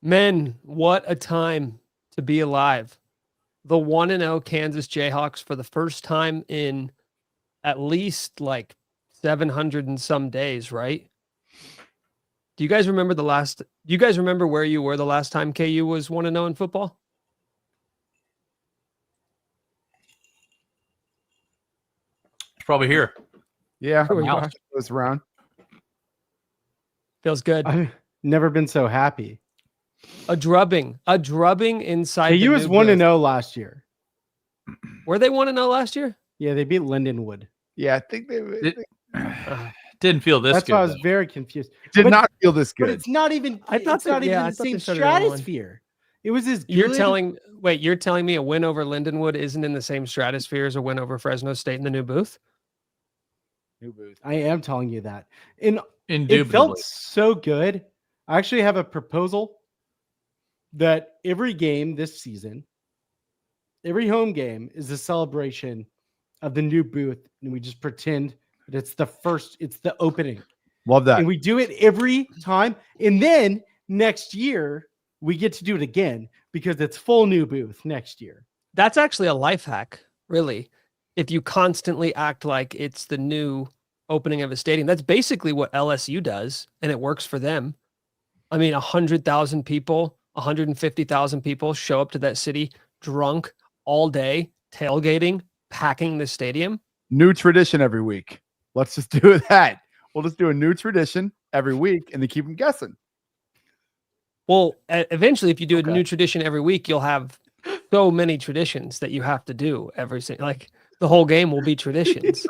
Men, what a time to be alive. The 1-0 Kansas Jayhawks for the first time in at least like 700 and some days, right? Do you guys remember where you were the last time KU was 1-0 in football? It's probably here. Yeah, Where you it are. was around. Feels good. I've never been so happy. A drubbing inside. KU was 1-0 last year. Were they 1-0 last year? Yeah, they beat Lindenwood. Yeah, I think they Didn't feel this That's good. why I was very confused. did not feel this But good. it's not even. I thought it's not even the same stratosphere. It was as good. You're telling me a win over Lindenwood isn't in the same stratosphere as a win over Fresno State in the new booth? New booth. I am telling you that. And it Indubitably. felt so good. I actually have a proposal that every game this season, every home game is a celebration of the new booth. And we just pretend that it's the opening. Love that. And we do it every time. And then next year, we get to do it again because it's full new booth next year. That's actually a life hack, really. If you constantly act like it's the new opening of a stadium, that's basically what LSU does, and it works for them. I mean, 100,000 people, 150,000 people show up to that city drunk all day, tailgating, packing the stadium. New tradition every week. Let's just do that. We'll just do a new tradition every week and then keep them guessing. Well, eventually, if you do a new tradition every week, you'll have so many traditions that you have to do every single. Like the whole game will be traditions.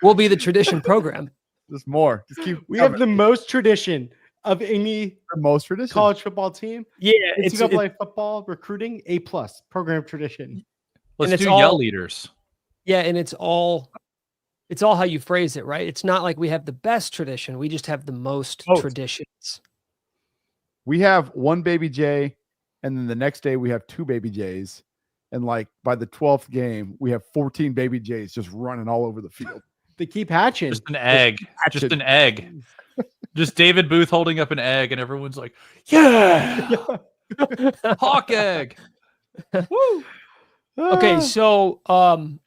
We'll be the tradition program. Just more. Just keep. We have the most tradition of any college football team. Yeah, it's to play football recruiting A+ program tradition. Let's do yell leaders. Yeah, and it's all how you phrase it, right? It's not like we have the best tradition. We just have the most traditions. We have one baby J, and then the next day we have two baby J's. And like by the 12th game, we have 14 baby J's just running all over the field. They keep hatching. Just an egg. Just an egg. Just David Booth holding up an egg, and everyone's like, yeah. Hawk egg. Woo. Okay, so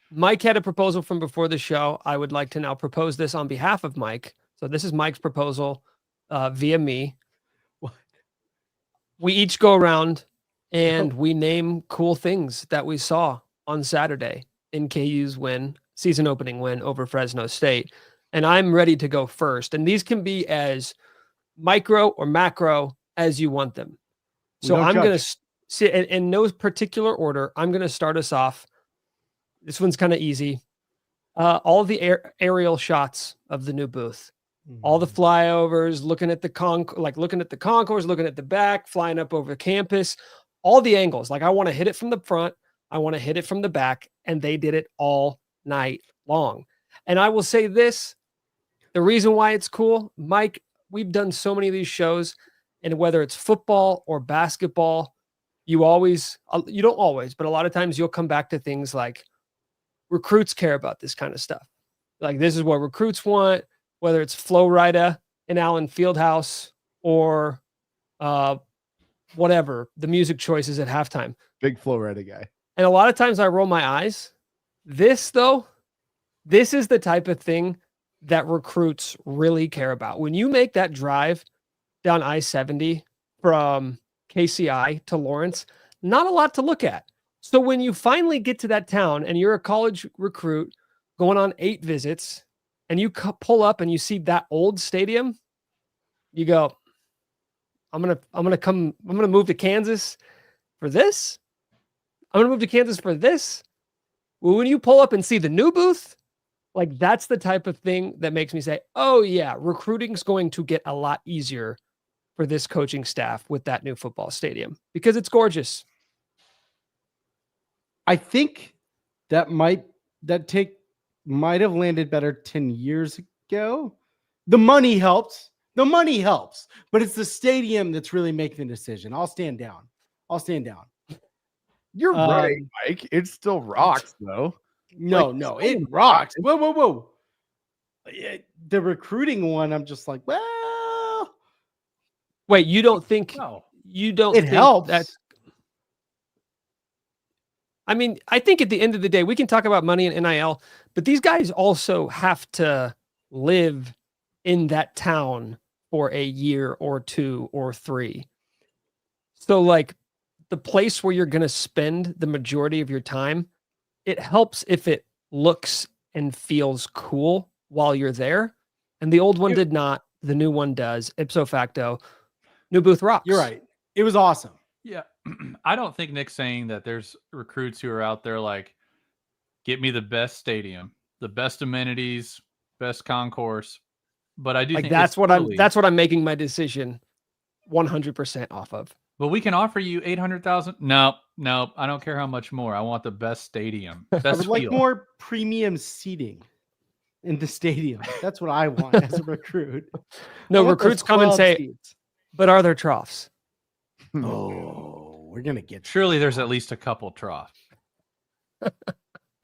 Mike had a proposal from before the show. I would like to now propose this on behalf of Mike. So this is Mike's proposal via me. We each go around and we name cool things that we saw on Saturday in KU's season opening win over Fresno State. And I'm ready to go first. And these can be as micro or macro as you want them. So I'm going to sit in no particular order. I'm going to start us off. This one's kind of easy. All the aerial shots of the new booth. All the flyovers, looking at the concourse, looking at the back, flying up over campus, all the angles. Like I want to hit it from the front. I want to hit it from the back. And they did it all night long. And I will say this, the reason why it's cool, Mike, we've done so many of these shows, and whether it's football or basketball, you don't always, but a lot of times you'll come back to things like recruits care about this kind of stuff. Like this is what recruits want, whether it's Flo Rida in Allen Fieldhouse or whatever, the music choices at halftime. Big Flo Rida guy. And a lot of times I roll my eyes. This is the type of thing that recruits really care about. When you make that drive down I-70 from KCI to Lawrence, not a lot to look at. So when you finally get to that town and you're a college recruit going on 8 visits and you pull up and you see that old stadium, you go, I'm going to move to Kansas for this. I'm going to move to Kansas for this. Well, when you pull up and see the new booth, like that's the type of thing that makes me say, oh yeah, recruiting's going to get a lot easier for this coaching staff with that new football stadium because it's gorgeous. I think that might have landed better 10 years ago. The money helps, but it's the stadium that's really making the decision. I'll stand down. You're right, Mike. It still rocks, though. No, it rocks. Whoa. The recruiting one, I'm just like, well. Wait, you don't think you don't It think helps. that's I mean, I think at the end of the day, we can talk about money and NIL, but these guys also have to live in that town for a year or 2 or 3. So like the place where you're going to spend the majority of your time, it helps if it looks and feels cool while you're there. And the old one did not. The new one does. Ipso facto, new booth rocks. You're right. It was awesome. Yeah. I don't think Nick's saying that there's recruits who are out there like, get me the best stadium, the best amenities, best concourse. But I do Like think that's what silly. that's what I'm making my decision 100% off of. But we can offer you 800,000. No, I don't care how much more. I want the best stadium. Best I would like field. more premium seating in the stadium. That's what I want as a recruit. No, I want those recruits come and 12 say, seats. but are there troughs? Oh, we're gonna get Surely there's at least a couple troughs.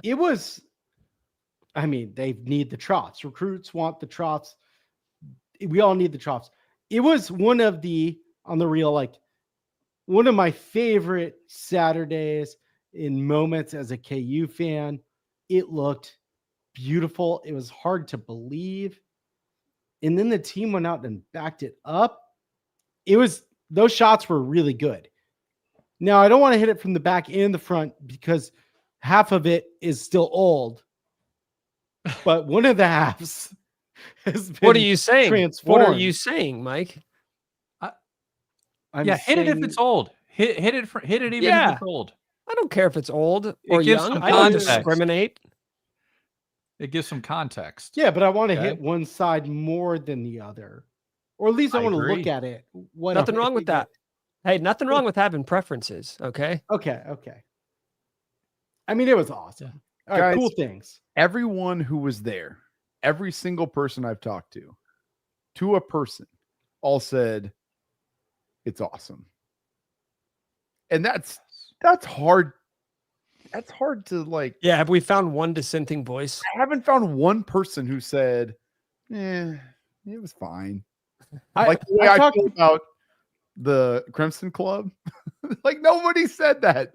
it was. I mean, they need the troughs. Recruits want the troughs. We all need the troughs. It was one of the on the real, like one of my favorite Saturdays in moments as a KU fan. It looked beautiful. It was hard to believe. And then the team went out and backed it up. Those shots were really good. Now, I don't want to hit it from the back and the front because half of it is still old. But one of the halves has been What are you saying? transformed. What are you saying, Mike? I'm hit it if saying- it's old. Hit it even if Yeah. it's old. I don't care if it's old or gives young. some I don't context. discriminate. It gives some context. Yeah, but I want to Okay. hit one side more than the other. Or at least I I want to agree. look at it. What Nothing I'm wrong with hitting that. Hey, nothing wrong with having preferences. Okay. it. Okay. I mean, it was awesome. All right, Guys, cool things. Everyone who was there, every single person I've talked to a person, all said it's awesome. And that's hard. That's hard to like. Yeah. Have we found one dissenting voice? I haven't found one person who said, it was fine. Like the way I I talked feel about the Crimson Club. Like nobody said that.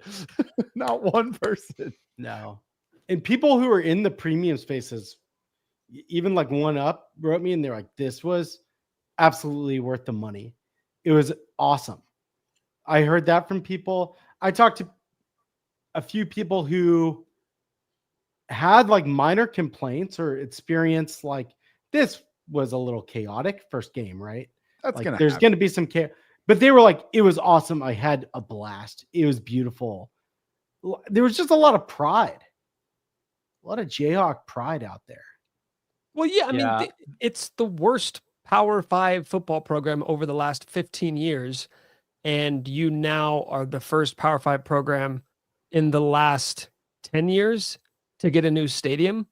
Not one person. No. And people who are in the premium spaces, even like One Up wrote me and they're like, this was absolutely worth the money. It was awesome. I heard that from people. I talked to a few people who had like minor complaints or experienced like this was a little chaotic first game, right? That's Like, gonna there's happen. going to be some chaos, but they were like, it was awesome. I had a blast. It was beautiful. There was just a lot of pride, a lot of Jayhawk pride out there. Well, yeah. I Yeah. mean, it's the worst Power 5 football program over the last 15 years. And you now are the first Power 5 program in the last 10 years to get a new stadium.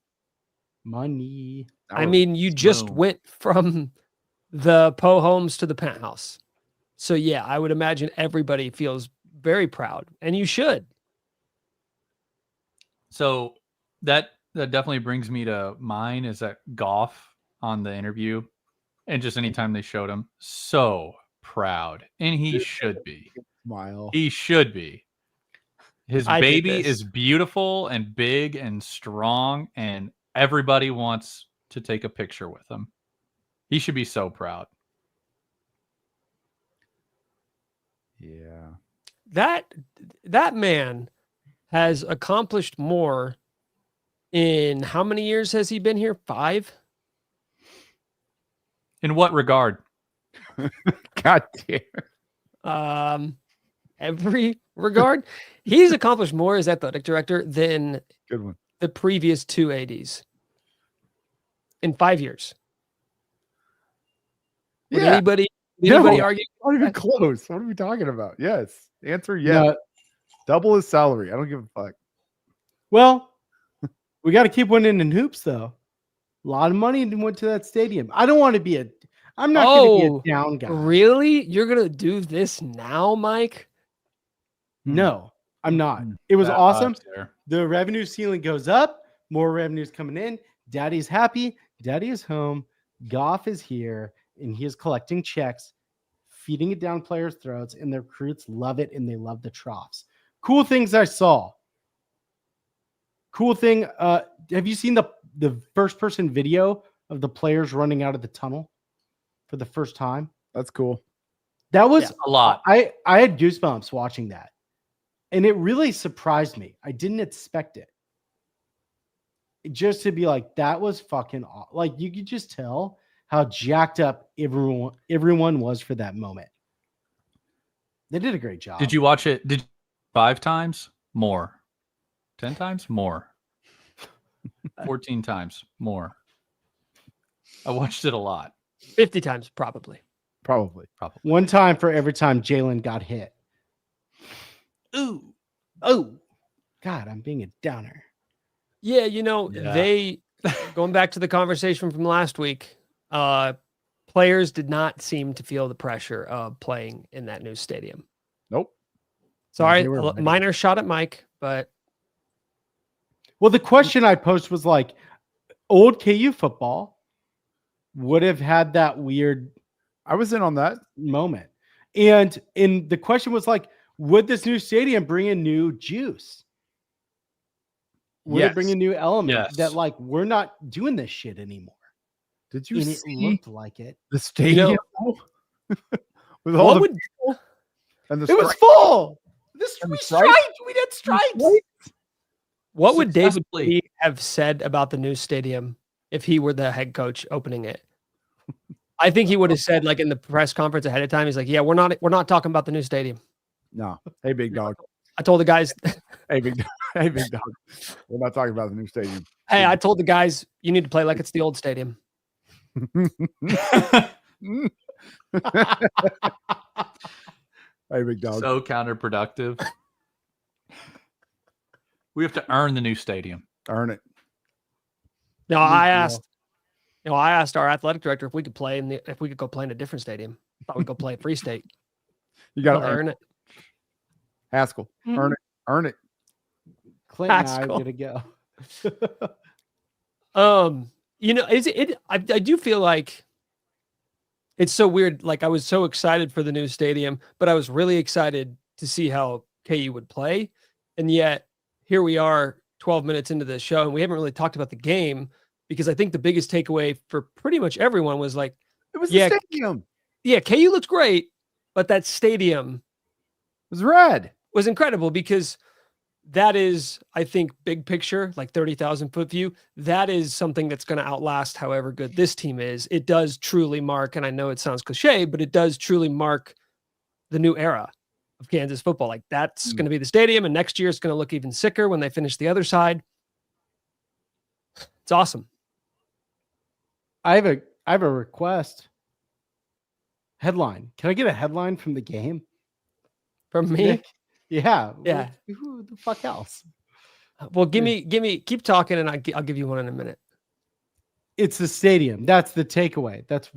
Money. I mean, you just Boom. went from the Poe Homes to the Penthouse. So yeah, I would imagine everybody feels very proud, and you should. So that definitely brings me to mine is that Goff on the interview, and just anytime they showed him, so proud, and he should be. smile. He should be. His I did baby this. is beautiful and big and strong, and everybody wants to take a picture with him. He should be so proud. Yeah. That man has accomplished more in how many years has he been here? 5? In what regard? God damn. Every regard. He's accomplished more as athletic director than Good one. the previous 2 ADs in 5 years. Would Yeah. anybody No. argue? Not even close. What are we talking about? Yes. Answer yes. No, Double his salary. I don't give a fuck. well, we got to keep winning in hoops, though. A lot of money went to that stadium. I don't want to be I'm not going to be a down guy. Really? You're gonna do this now, Mike? No, I'm not. It was Bad awesome. vibes there. The revenue ceiling goes up. More revenues coming in. Daddy's happy. Daddy is home. Goff is here, and he is collecting checks. feeding it down players' throats, and the recruits love it, and they love the troughs. Cool things I saw. Cool thing. Have you seen the first-person video of the players running out of the tunnel for the first time? That's cool. That was a lot. I had goosebumps watching that, and it really surprised me. I didn't expect it. Just to be like, that was fucking like, you could just tell how jacked up everyone was for that moment. They did a great job. Did you watch it? 5 times? More. 10 times? More. 14 times? More. I watched it a lot. 50 times, probably. Probably. One time for every time Jalon got hit. Ooh. Oh. God, I'm being a downer. Yeah, Yeah. they, going back to the conversation from last week, players did not seem to feel the pressure of playing in that new stadium. Nope. Sorry, they were ready. minor shot at Mike, but Well, the question I posed was like, old KU football would have had that weird I was in on that. moment. And the question was like, would this new stadium bring a new juice? Would it bring a Yes. new element Yes. that like, we're not doing this shit anymore? Did you And it see looked like it. the stadium? With all what the would and the It was strike- full. And We the stripes? striped. We did stripes. what would David Successfully. Lee have said about the new stadium if he were the head coach opening it? I think he would have said, like in the press conference ahead of time, he's like, "Yeah, we're not talking about the new stadium." No. Hey, big dog. I told the guys, Hey, big dog. Hey, big dog. We're not talking about the new stadium. "Hey, I told the guys you need to play like it's the old stadium." Hey, big dog. So counterproductive. We have to earn the new stadium. Earn it. No, Big I deal. asked our athletic director if we could play if we could go play in a different stadium. Thought we'd go play at Free State. You got to We'll earn earn it. it. Haskell. Earn it. Earn it. Clint and I Haskell. are gonna go. I do feel like it's so weird. Like I was so excited for the new stadium, but I was really excited to see how KU would play. And yet here we are 12 minutes into the show and we haven't really talked about the game because I think the biggest takeaway for pretty much everyone was like, It was Yeah. the stadium. yeah, KU looks great, but that stadium It was red. was incredible because that is, I think, big picture, like 30,000 foot view. That is something that's going to outlast however good this team is. It does truly mark, and I know it sounds cliche, but it does truly mark the new era of Kansas football. Like that's going to be the stadium, and next year it's going to look even sicker when they finish the other side. It's awesome. I have a request. Headline. Can I get a headline from the game? From me, Nick? Yeah. Yeah. Who the fuck else? well, keep talking, and I'll give you one in a minute. It's the stadium. That's the takeaway. That's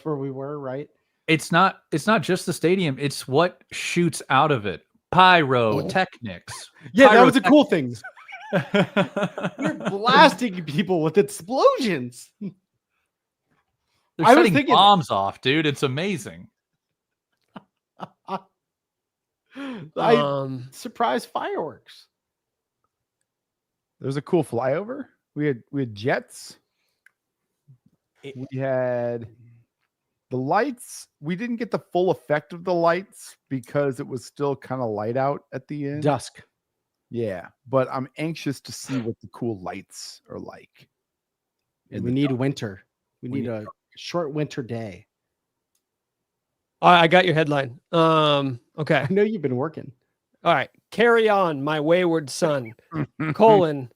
where we were, right? It's not just the stadium. It's what shoots out of it. Pyrotechnics. Yeah, that was the cool Pyrotechnics. thing. We're blasting people with explosions. They're I was setting thinking- bombs off, dude. It's amazing. Surprise fireworks. There was a cool flyover. We had jets. We had the lights. We didn't get the full effect of the lights because it was still kind of light out at the end. Dusk. Yeah, but I'm anxious to see what the cool lights are like. We in the need dark. winter. We We need need a short winter day. I got your headline. Okay. I know you've been working. All right. Carry on, my wayward son. Colon.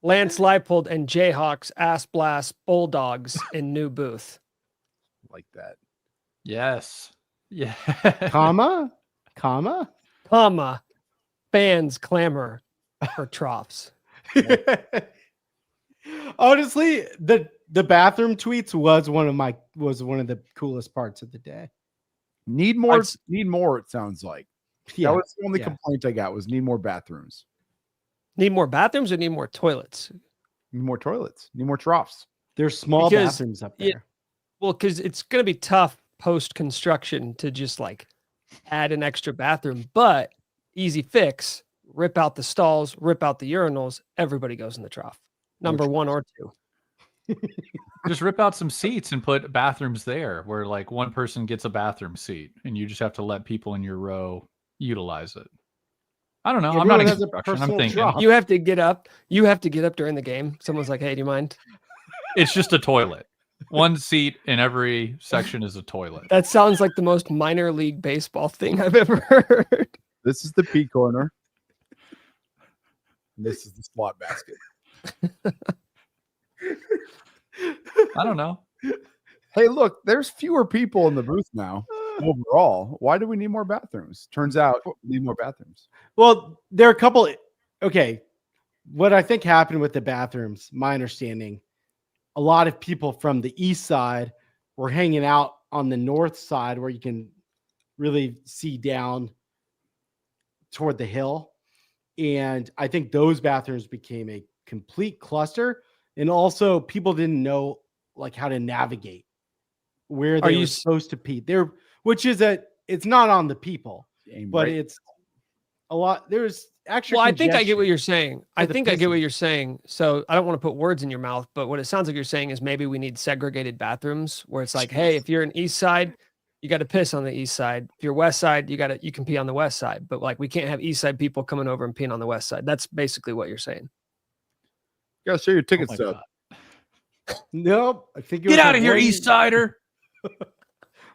Lance Leipold and Jayhawks ass blast Bulldogs in new booth. like that. Yes. Yeah. Comma. Comma. Fans clamor for troughs. Honestly, the bathroom tweets was one of the coolest parts of the day. Need more. I'd- Need more. It sounds like Yeah. that was the only yeah. complaint I got was need more bathrooms, Need more bathrooms or need more toilets? need more toilets, need more troughs. There's small Because- bathrooms up yeah, there. Well, because it's going to be tough post construction to just like add an extra bathroom, but easy fix, rip out the stalls, rip out the urinals, everybody goes in the trough. Number 1 or 2. Just rip out some seats and put bathrooms there where like one person gets a bathroom seat and you just have to let people in your row utilize it. I don't know. I'm not Everyone has a construction. I'm personal thinking trough. You have to get up. You have to get up during the game. Someone's like, "Hey, do you mind?" it's just a toilet. One seat in every section is a toilet. That sounds like the most minor league baseball thing I've ever heard. This is the P corner. And this is the slot basket. I don't know. Hey, look, there's fewer people in the booth now overall. Why do we need more bathrooms? Turns out we need more bathrooms. Well, there are a couple. Okay. What I think happened with the bathrooms, my understanding, a lot of people from the east side were hanging out on the north side where you can really see down toward the hill. And I think those bathrooms became a complete cluster. And also people didn't know like how to navigate where they were supposed to pee there, which is it's not on the people, but it's a lot. There's actually, well, I think I get what you're saying. I get what you're saying. So I don't want to put words in your mouth, but what it sounds like you're saying is maybe we need segregated bathrooms where it's like, hey, if you're an east side, you got to piss on the east side. If you're west side, you can pee on the west side, but like we can't have east side people coming over and peeing on the west side. That's basically what you're saying. You gotta show your ticket stub. Nope. I think get out of here, East Sider.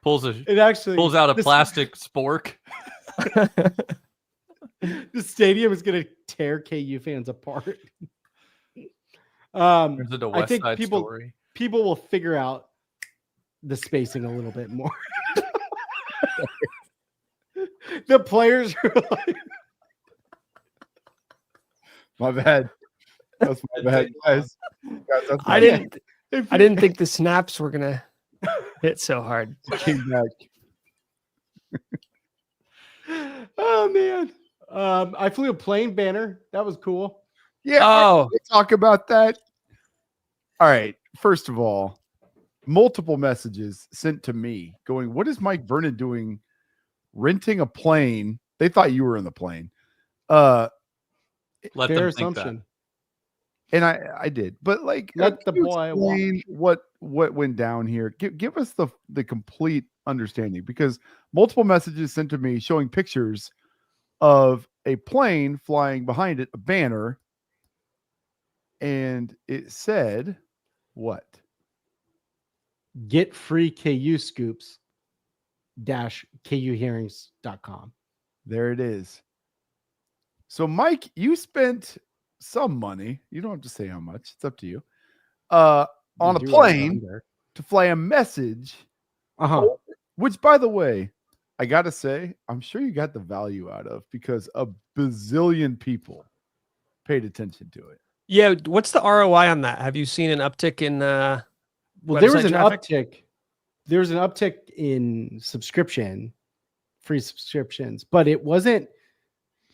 pulls out a plastic spork. The stadium is going to tear KU fans apart. I think people will figure out the spacing a little bit more. The players are like, my bad. That's my bad, guys. I didn't think the snaps were gonna hit so hard. Came back. Oh man. I flew a plane banner. That was cool. Yeah. Oh, talk about that. All right. First of all, multiple messages sent to me going, "What is Mike Vernon doing renting a plane?" They thought you were in the plane. Let Fair them assumption. think that. And I did, but like, let the boy explain what went down here. Give us the complete understanding, because multiple messages sent to me showing pictures of a plane flying behind it, a banner, and it said, "What? Get free KU scoops -KUhearings.com." There it is. So, Mike, you spent some money. You don't have to say how much. It's up to you. On a plane to fly a message. Which, by the way, I got to say, I'm sure you got the value out of, because a bazillion people paid attention to it. Yeah. What's the ROI on that? Have you seen an uptick in well, there was an traffic? uptick. There was an uptick in free subscriptions, but it wasn't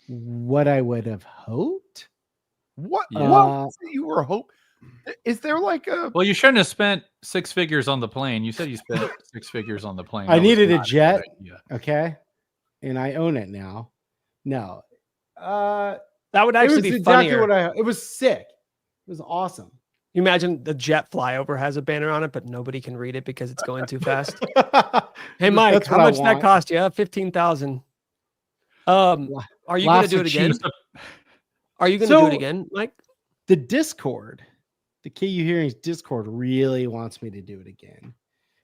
what I would have hoped. What was it you were hoping? Is there like a... Well, you shouldn't have spent 6 figures on the plane. You said you spent 6 figures on the plane. I needed a jet. Okay. And I own it now. No. That would actually be exactly funnier. it was sick. It was awesome. You imagine the jet flyover has a banner on it, but nobody can read it because it's going too fast. Hey, Mike, That's how much that cost you? 15,000. Are you going to do it again? Are you going to do it again, Mike? The Discord, the KU Hearings Discord really wants me to do it again.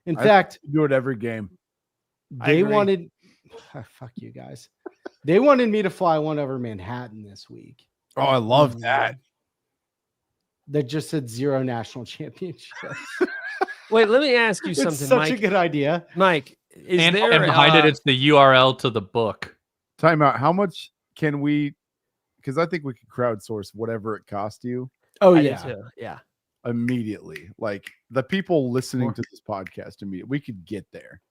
In fact, do it every game. They wanted, fuck you guys. They wanted me to fly one over Manhattan this week. Oh, I love that. That just said 0 national championships. Wait, let me ask you something, such Mike. a good idea. Mike, and behind it, it's the URL to the book. Time out. How much can we... Because I think we could crowdsource whatever it cost you. Oh, yeah. Immediately. Like the people listening to this podcast, immediately. We could get there.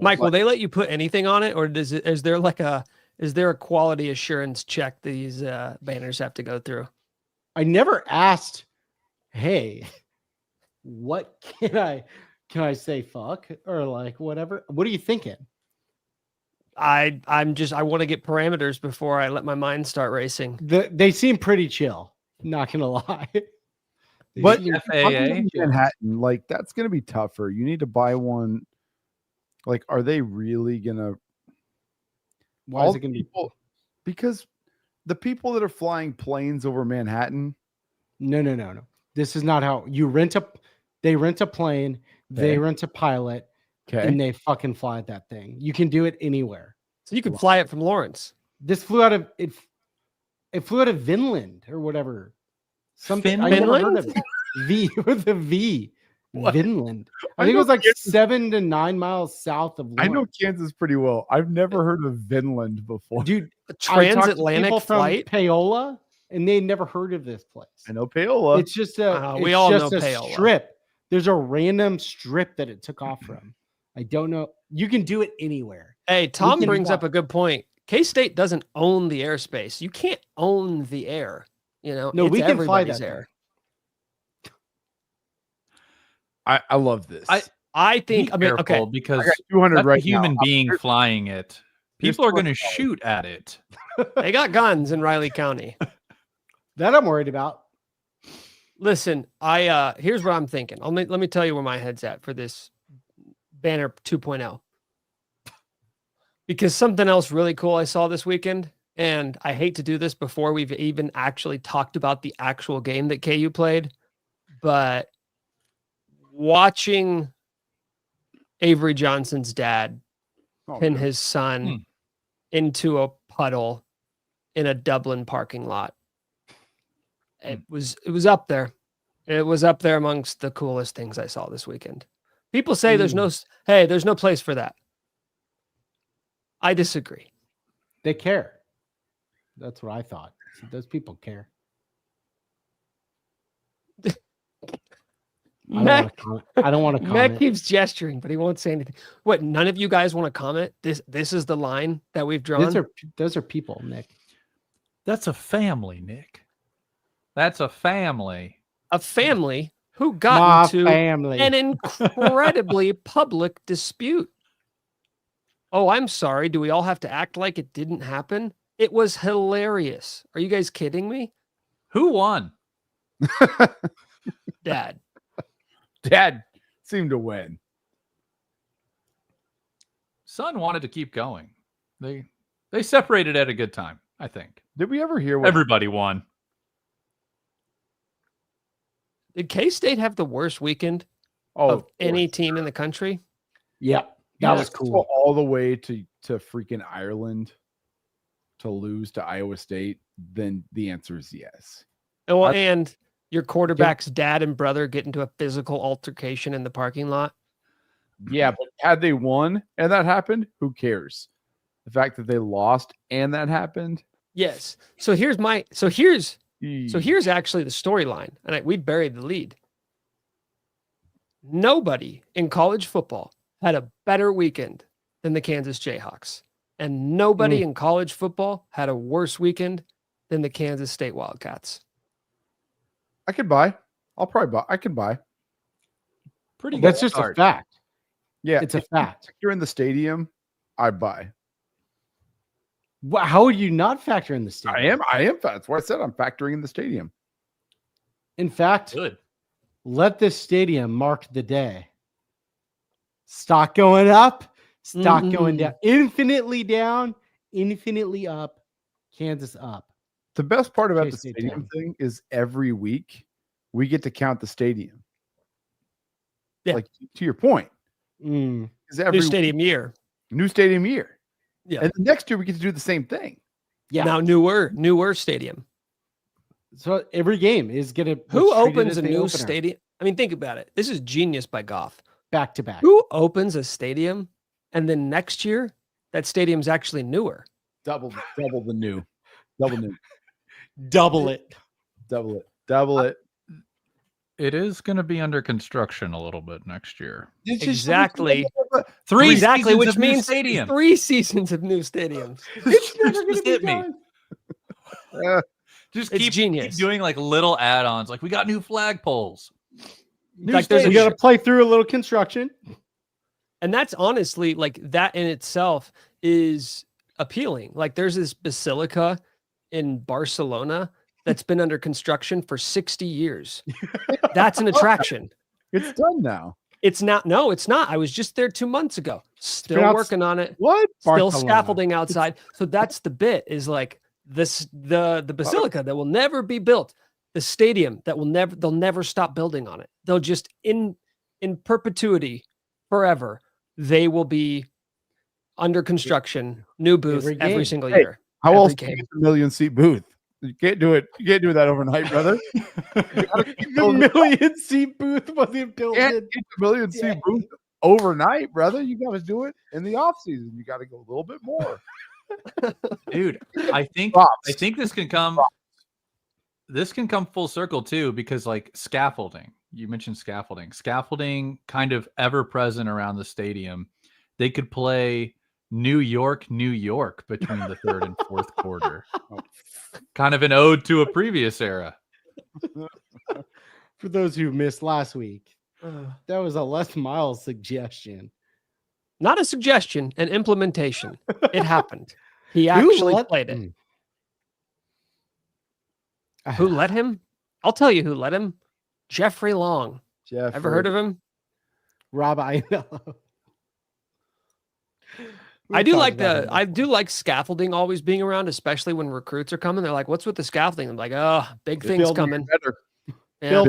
Mike, will they let you put anything on it? Or is there a quality assurance check these banners have to go through? I never asked, hey, what can I Can I say fuck or like whatever? What are you thinking? I want to get parameters before I let my mind start racing. They seem pretty chill. Not gonna lie. They But seem FAA? chill. Manhattan, like that's going to be tougher. You need to buy one. Like, are they really going to? Why is it gonna be? Because the people that are flying planes over Manhattan. No. This is not how you rent a. They rent a plane. They Okay. rent a pilot, Okay. and they fucking fly that thing. You can do it anywhere. So you can fly it from Lawrence. This flew out of it. It flew out of Vinland or whatever. Something I never heard of it. V with a V. What? Vinland. I I think it know was like Kansas- 7 to 9 miles south of Lawrence. I know Kansas pretty well. I've never heard of Vinland before. Dude, A I talked to transatlantic people from flight. Paola, and they never heard of this place. I know Paola. It's just a. we it's all just know a Paola. strip. There's a random strip that it took off from. I don't know. You can do it anywhere. Hey, Tom can brings up fly. a good point. K-State doesn't own the airspace. You can't own the air. You know, No, it's we can fly everybody's that air. I love this. I think. Be I mean, careful okay. I because got 200 that's right a human now. being flying it. Here's People are going to $200. shoot at it. They got guns in Riley County. That I'm worried about. Listen, here's what I'm thinking. Let me tell you where my head's at for this banner 2.0. Because something else really cool I saw this weekend, and I hate to do this before we've even actually talked about the actual game that KU played, but watching Avery Johnson's dad Oh, pin good. his son into a puddle in a Dublin parking lot. It was up there. It was up there amongst the coolest things I saw this weekend. People say there's no place for that. I disagree. They care. That's what I thought. Those people care. I don't want to Matt comment. keeps gesturing, but he won't say anything. What? None of you guys want to comment? This is the line that we've drawn. Those are people, Nick. That's a family, Nick. That's a family. A family who My got into family. an incredibly public dispute. Oh, I'm sorry. Do we all have to act like it didn't happen? It was hilarious. Are you guys kidding me? Who won? Dad. Dad seemed to win. Son wanted to keep going. They separated at a good time, I think. Did we ever hear what Everybody won. Did K-State have the worst weekend of of any course. team in the country? Yeah, that was Go cool. all the way to freaking Ireland to lose to Iowa State, then the answer is yes. Well, and your quarterback's dad and brother get into a physical altercation in the parking lot. Yeah, but had they won and that happened, who cares? The fact that they lost and that happened. Yes. So here's actually the storyline, and we buried the lead. Nobody in college football had a better weekend than the Kansas Jayhawks, and nobody in college football had a worse weekend than the Kansas State Wildcats. I could buy. I'll probably buy. I can buy. Pretty good. That's just a start. fact. Yeah, It's a if fact. you're in the stadium, I buy. How would you not factor in the stadium? I am. That's what I said. I'm factoring in the stadium. In fact, Good. let this stadium mark the day. Stock going up, stock going down, infinitely up, Kansas up. The best part about the K-State stadium 10. thing is every week we get to count the stadium. Yeah. Like to your point, Mm. is every New stadium year. new stadium year. Yeah. And the next year we get to do the same thing. Yeah. Now newer stadium. So every game is gonna. Who was treated opens as a the new opener, stadium? I mean, think about it. This is genius by Goff. back to back? Who opens a stadium and then next year that stadium's actually newer? Double the new. Double new. Double it. Double it. It is going to be under construction a little bit next year. Exactly. Seasons Which of new means stadium. 3 seasons of new stadiums. Just hit me. Just It's keep genius. doing like little add-ons. Like we got new flagpoles. Like there's You a got to play through a little construction. And that's honestly like that in itself is appealing. Like there's this basilica in Barcelona that's been under construction for 60 years. That's an attraction. It's done now. It's not. No, it's not. I was just there 2 months ago. Still pronounced working on it. What? Still Barcelona. scaffolding outside. So that's the bit is like this, the basilica that will never be built, the stadium that they'll never stop building on it. They'll just in perpetuity, forever, they will be under construction, new booth every single Hey, year. How Every else game. can you get the million seat booth? You can't do it. You can't do that overnight, brother. The million seat booth wasn't built Can't in. get the million seat booth overnight, brother. You got to do it in the off season. You got to go a little bit more. Dude, I think this can come full circle too, because like scaffolding, you mentioned scaffolding kind of ever present around the stadium. They could play New York between the third and fourth quarter. Kind of an ode to a previous era. For those who missed last week, that was a Les Miles suggestion. Not a suggestion, an implementation. It happened. He actually played it. Who let him? I'll tell you who let him. Jeffrey Long. Ever heard of him? Rob Ianello. I do like scaffolding always being around, especially when recruits are coming. They're like, "What's with the scaffolding?" I'm like, "Oh, big things coming." Better. Yeah.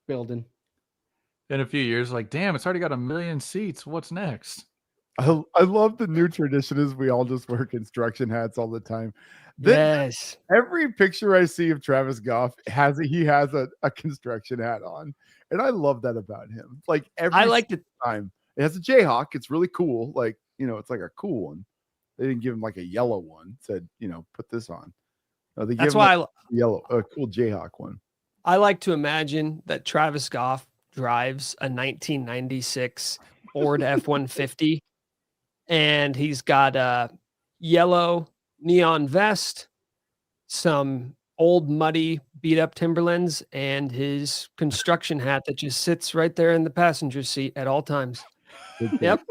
Building. In a few years, like, damn, it's already got 1 million seats. What's next? I love the new tradition is we all just wear construction hats all the time. Yes. Every picture I see of Travis Goff has a construction hat on, and I love that about him. Like every time it has a Jayhawk. It's really cool. Like it's like a cool one. They didn't give him like a yellow one. Said put this on. No, they That's him why like a cool Jayhawk one. I like to imagine that Travis Goff drives a 1996 Ford F-150, and he's got a yellow neon vest, some old muddy beat up Timberlands, and his construction hat that just sits right there in the passenger seat at all times. Yep.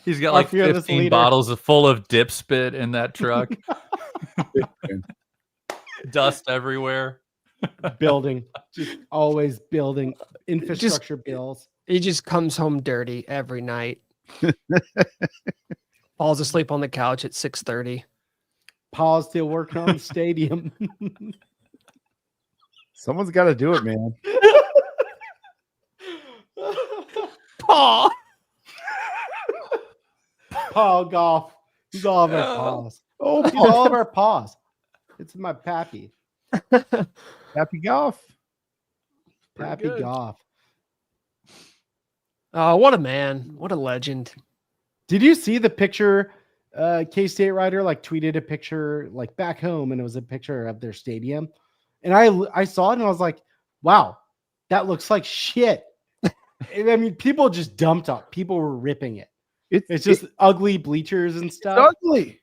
He's got like 15 bottles full of dip spit in that truck. Dust everywhere. Building. Just always building. Infrastructure bills. He just comes home dirty every night. Falls asleep on the couch at 6:30. Paul's still working on the stadium. Someone's got to do it, man. Paul. Paul Goff. He's all of our paws. Oh, he's all of our paws. It's my pappy. Happy Goff. Pappy Goff. Oh, what a man. What a legend. Did you see the picture? K-State writer tweeted a picture back home, and it was a picture of their stadium. And I saw it and I was like, wow, that looks like shit. I mean, people just dumped on. People were ripping it. It's just ugly bleachers and stuff. It's ugly.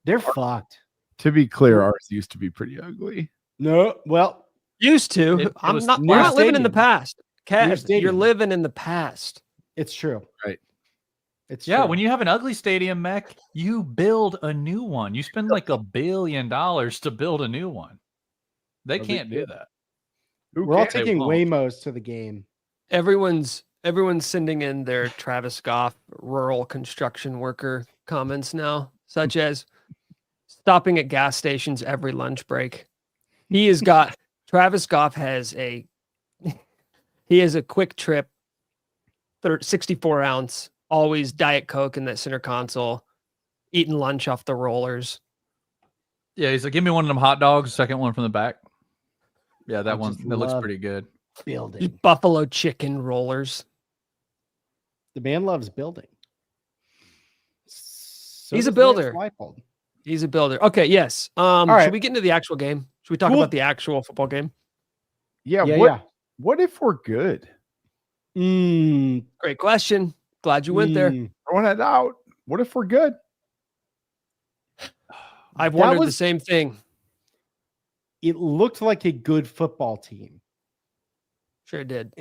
They're fucked. To be clear, ours used to be pretty ugly. No, well, used to. We're not living in the past. Kev, you're living in the past. It's true. Right. It's true. When you have an ugly stadium, Mech, you build a new one. You spend like $1 billion to build a new one. They can't do that. We're all taking Waymos to the game. Everyone's sending in their Travis Goff rural construction worker comments now, such as stopping at gas stations every lunch break. Travis Goff has a quick trip, 64 ounce, always Diet Coke in that center console, eating lunch off the rollers. Yeah, he's like, give me one of them hot dogs, second one from the back. Yeah, that looks pretty good. Building. Just buffalo chicken rollers. The man loves building. He's a builder. He's a builder. Okay, yes. Should we get into the actual game? Should we talk about the actual football game? Yeah. What if we're good? Great question. Glad you went there. Throwing it out. What if we're good? I've wondered the same thing. It looked like a good football team. Sure did.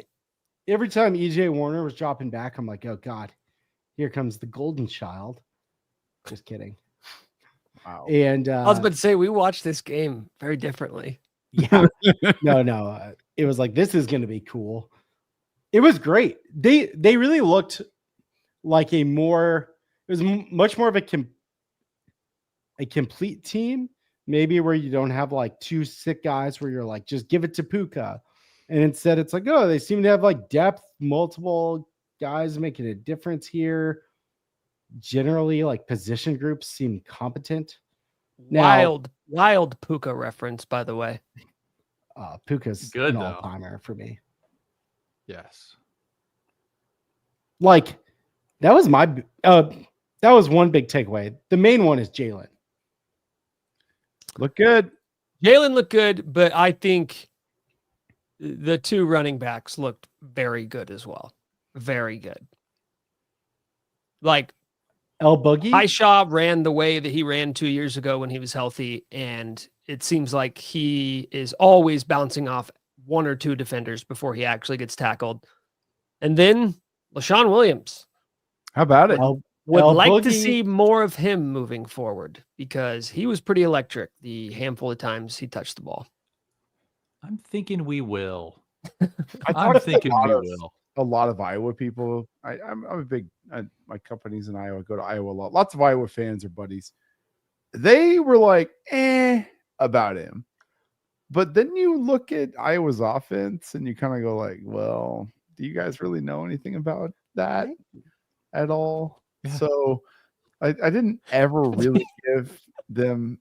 Every time EJ Warner was dropping back, I'm like, oh God, here comes the golden child. Just kidding. Wow. And I was about to say we watched this game very differently. yeah, no, it was like, this is going to be cool. It was great. They really looked like much more of a complete team, maybe where you don't have like two sick guys where you're like, just give it to Puka. And instead it's like, oh, they seem to have like depth, multiple guys making a difference here. Generally, like position groups seem competent. Now, Wild Puka reference, by the way. Puka's Good, an though. all-timer for me. Yes. Like that was one big takeaway. The main one is Jalon. Look good. Jalon looked good, but I think the two running backs looked very good as well. Very good. Like El Boogie. Hishaw ran the way that he ran 2 years ago when he was healthy, and it seems like he is always bouncing off one or two defenders before he actually gets tackled. And then LaShawn Williams. How about it? Would El like to Boogie. see more of him moving forward because he was pretty electric the handful of times he touched the ball. I'm thinking we will. I I'm talked to thinking a lot we of- will. A lot of Iowa people. I'm a big. My company's in Iowa. Go to Iowa a lot. Lots of Iowa fans are buddies. They were like, about him. But then you look at Iowa's offense and you kind of go like, well, do you guys really know anything about that at all? Yeah. So I didn't ever really give them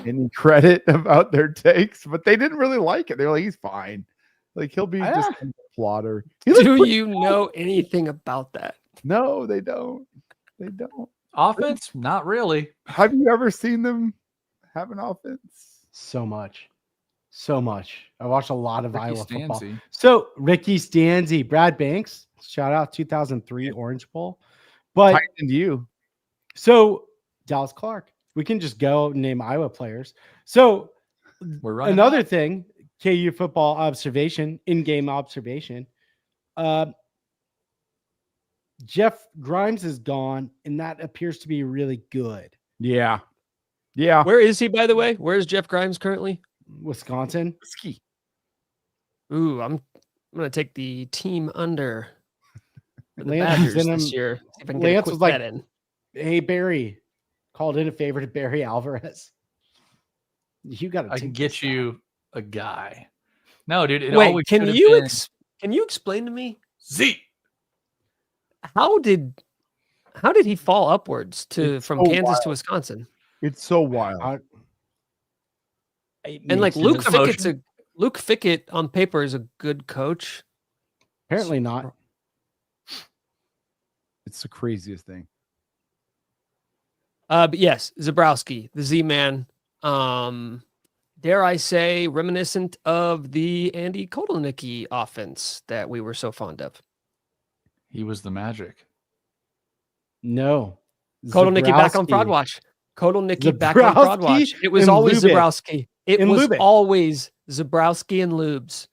any credit about their takes, but they didn't really like it. They were like, he's fine. Like he'll be just kind of a plotter. He looked Do pretty you good. know anything about that? No, they don't. They don't. Offense? Not really. Have you ever seen them have an offense? So much. I watched a lot of Ricky Iowa football. Stanzi. So Ricky Stanzi, Brad Banks, shout out 2003 Orange Bowl. But Tight end you. so Dallas Clark, we can just go name Iowa players. So We're running another out. thing, KU football observation, in-game observation. Jeff Grimes is gone, and that appears to be really good. Yeah. Yeah. Where is he, by the way? Where is Jeff Grimes currently? Wisconsin. Ski. Ooh, I'm going to take the team under for the Lance was Badgers in this him- year. See if I can get a Lance quick was like, bet in. Hey, Barry, called in a favor to Barry Alvarez. You got to I can get you a guy. No, dude. It Wait, always can should have you been can you explain to me Zeke. how did he fall upwards to It's from so Kansas wild. to Wisconsin? It's so wild. And like Luke Promotion. Fickett on paper is a good coach. Apparently not. It's the craziest thing. But yes, Zabrowski, the Z-Man. Dare I say, reminiscent of the Andy Kotelnicki offense that we were so fond of. He was the magic. No. Kotelnicki back on Zabrowski. Fraud Watch. Kotelnicki back on Fraud Watch. Zabrowski It was and always Lubick. Zabrowski. It And was Lubick. always Zabrowski and Lubes.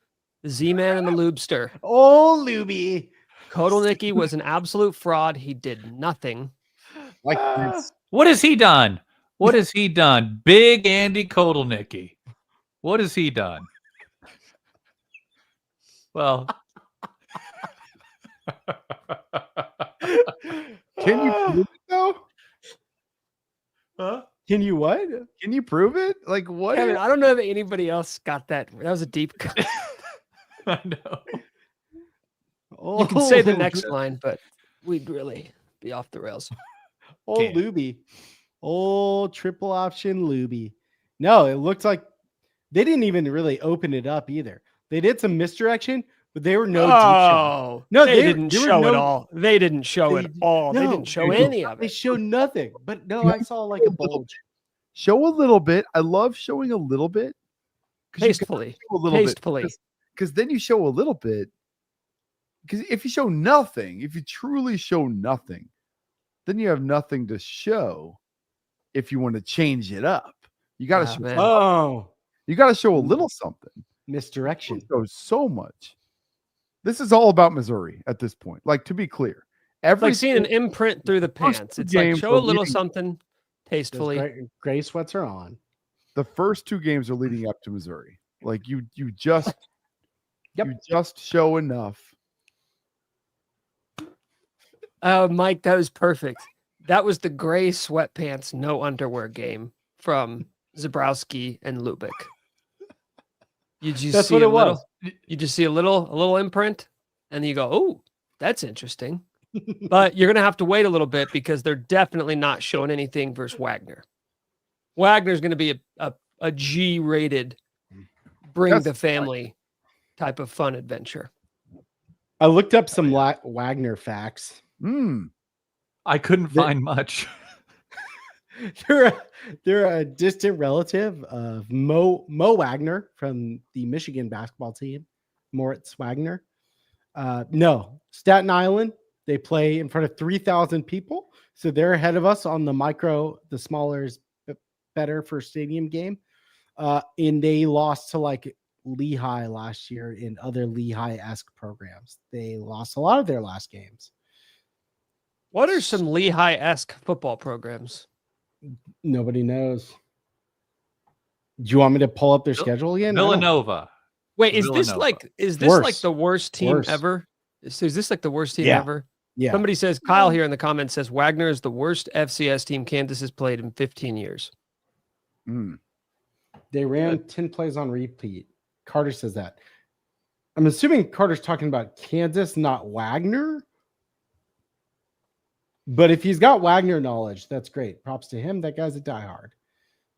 The Z-Man and the Lubester. Oh, Luby. Kotelnicki was an absolute fraud. He did nothing. Like Ah. this. What has he done? What has he done? Big Andy Kotelnicki. What has he done? Well, Can you prove it though? Can you what? Can you prove it? Like what? Kevin, I don't know that anybody else got that. That was a deep cut. I know. You can say the Oh, next line, but we'd really be off the rails. Oh, Can't. Luby. Oh, triple option Luby. No, it looked like they didn't even really open it up either. They did some misdirection, but they were no deep shot. Oh, No, they they- didn't there were show it no- all. They didn't show They it d- all. They no, didn't show they any of They it. showed nothing. But no, I saw like a bulge. Show a little bit. I love showing a little bit. 'Cause you can Tastefully. show a little bit. Tastefully. Because then you show a little bit. Because if you show nothing, if you truly show nothing, then you have nothing to show. If you want to change it up, you got to Ah, show. man. Oh, You got to show a little something. misdirection. Show so much. This is all about Missouri at this point. Like, to be clear, It's like seeing an imprint through the first pants. two It's like games show a are little leading- something Those tastefully. gray sweats are on. the first 2 games are leading up to Missouri. Like you just Yep. you just show enough. Oh, Mike, that was perfect. That was the gray sweatpants, no underwear game from Zabrowski and Lubick. You just That's see what a it little, was. you just see a little imprint, and you go, "Oh, that's interesting." But you're gonna have to wait a little bit because they're definitely not showing anything versus Wagner. Wagner's gonna be a G-rated, bring That's the family type of fun adventure. I looked up some Wagner facts. I couldn't find much. They're a distant relative of Mo Wagner from the Michigan basketball team, Moritz Wagner. No, Staten Island. They play in front of 3,000 people, so they're ahead of us on the smaller is better for stadium game. And they lost to like Lehigh last year in other Lehigh-esque programs. They lost a lot of their last games. What are some Lehigh-esque football programs? Nobody knows. Do you want me to pull up their Vill- schedule again? I don't- Villanova. Wait, is this Villanova. like Worse. the worst team Worse. ever? Is this like the worst team Yeah. ever? Yeah. Somebody says Kyle here in the comments says Wagner is the worst FCS team Kansas has played in 15 years. They ran 10 plays on repeat. Carter says that. I'm assuming Carter's talking about Kansas, not Wagner. But if he's got Wagner knowledge, that's great. Props to him. That guy's a diehard.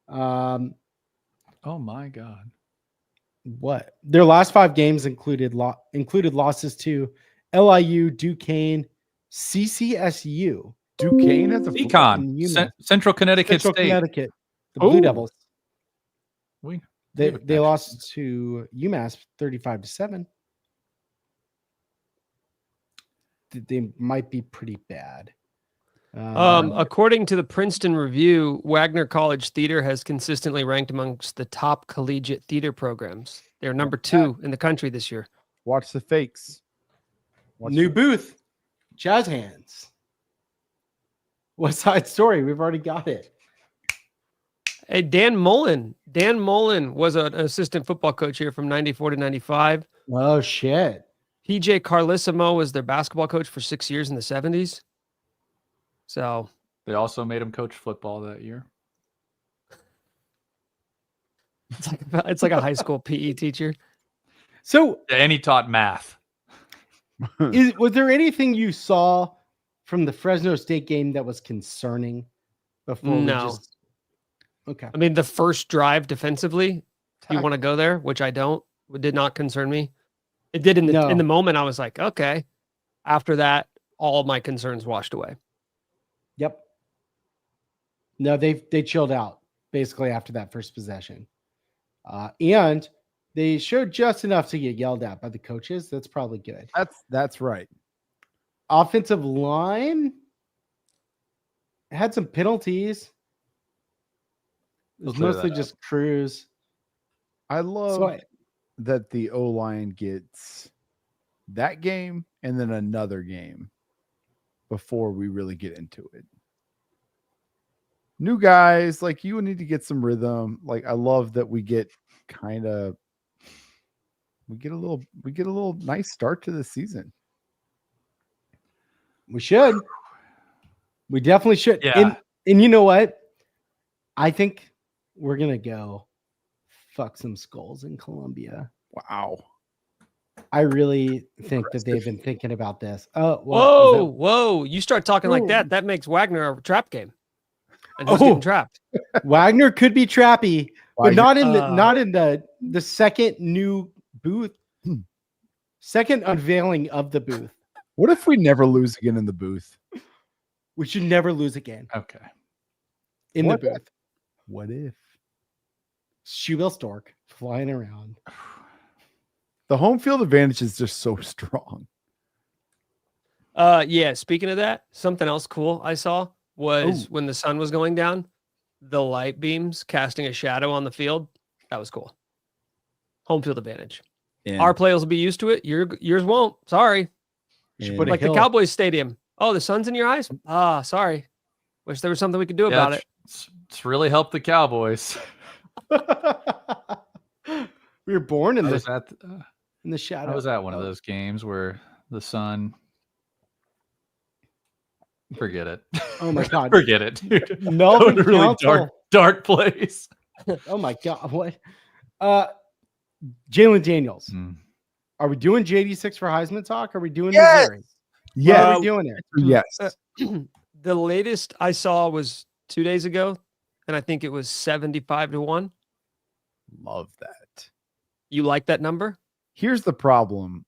Oh my God. What? Their last 5 games included losses to LIU, Duquesne, CCSU, Duquesne has a Econ. and UMass. Central Connecticut Central State. Connecticut, the Blue Oh. Devils. We They David they Patrick. lost to UMass 35-7. They might be pretty bad. According to the Princeton Review, Wagner College Theater has consistently ranked amongst the top collegiate theater programs. They're number 2 in the country this year. Watch the fakes. Watch New the- booth, Jazz Hands. West Side Story. We've already got it. Hey, Dan Mullen. Dan Mullen was an assistant football coach here from 94 to 95. Oh shit. PJ Carlissimo was their basketball coach for 6 years in the 70s. So They also made him coach football that year. it's like a high school PE teacher. So Yeah, and he taught math. was there anything you saw from the Fresno State game that was concerning before No. Okay. I mean, the first drive defensively, you Tack- want to go there, which I don't. It did not concern me. It did in the No. moment. I was like, okay. After that, all my concerns washed away. Yep. No, they chilled out basically after that first possession. And they showed just enough to get yelled at by the coaches. That's probably good. That's right. Offensive line had some penalties. It was We'll clear mostly that just Cruz. I love So that the O-line gets that game and then another game before we really get into it. New guys, like, you need to get some rhythm. Like, I love that we get a little nice start to the season. we should. We definitely should. Yeah. And you know what? I think we're gonna go fuck some skulls in Columbia. Wow. I really think that they've been thinking about this. Oh, Whoa. You start talking like Whoa. that makes Wagner a trap game. And who's Oh. getting trapped? Wagner could be trappy, but Wagner- not in the second new booth, second unveiling of the booth. What if we never lose again in the booth? We should never lose again Okay. in What the booth. What if? Shoebill Stork flying around. The home field advantage is just so strong. Yeah, speaking of that, something else cool I saw was Ooh. when the sun was going down, the light beams casting a shadow on the field. That was cool. Home field advantage. And, Our players will be used to it. Yours won't. Sorry. You should and put a Like the hill. Cowboys Stadium. Oh, the sun's in your eyes? Ah, sorry. Wish there was something we could do about it. It's really helped the Cowboys. We were born in I the was at in the shadow. I was at one of those games where the sun. Forget it. Oh my god. Forget it, dude. That Melvin was a really Council. dark place. Oh my god. What? Jalon Daniels. Mm. Are we doing JD6 for Heisman talk? Are we doing Yes! Missouri? yeah, What are we doing there? yes. The latest I saw was 2 days ago, and I think it was 75-1. Love that. You like that number? Here's the problem.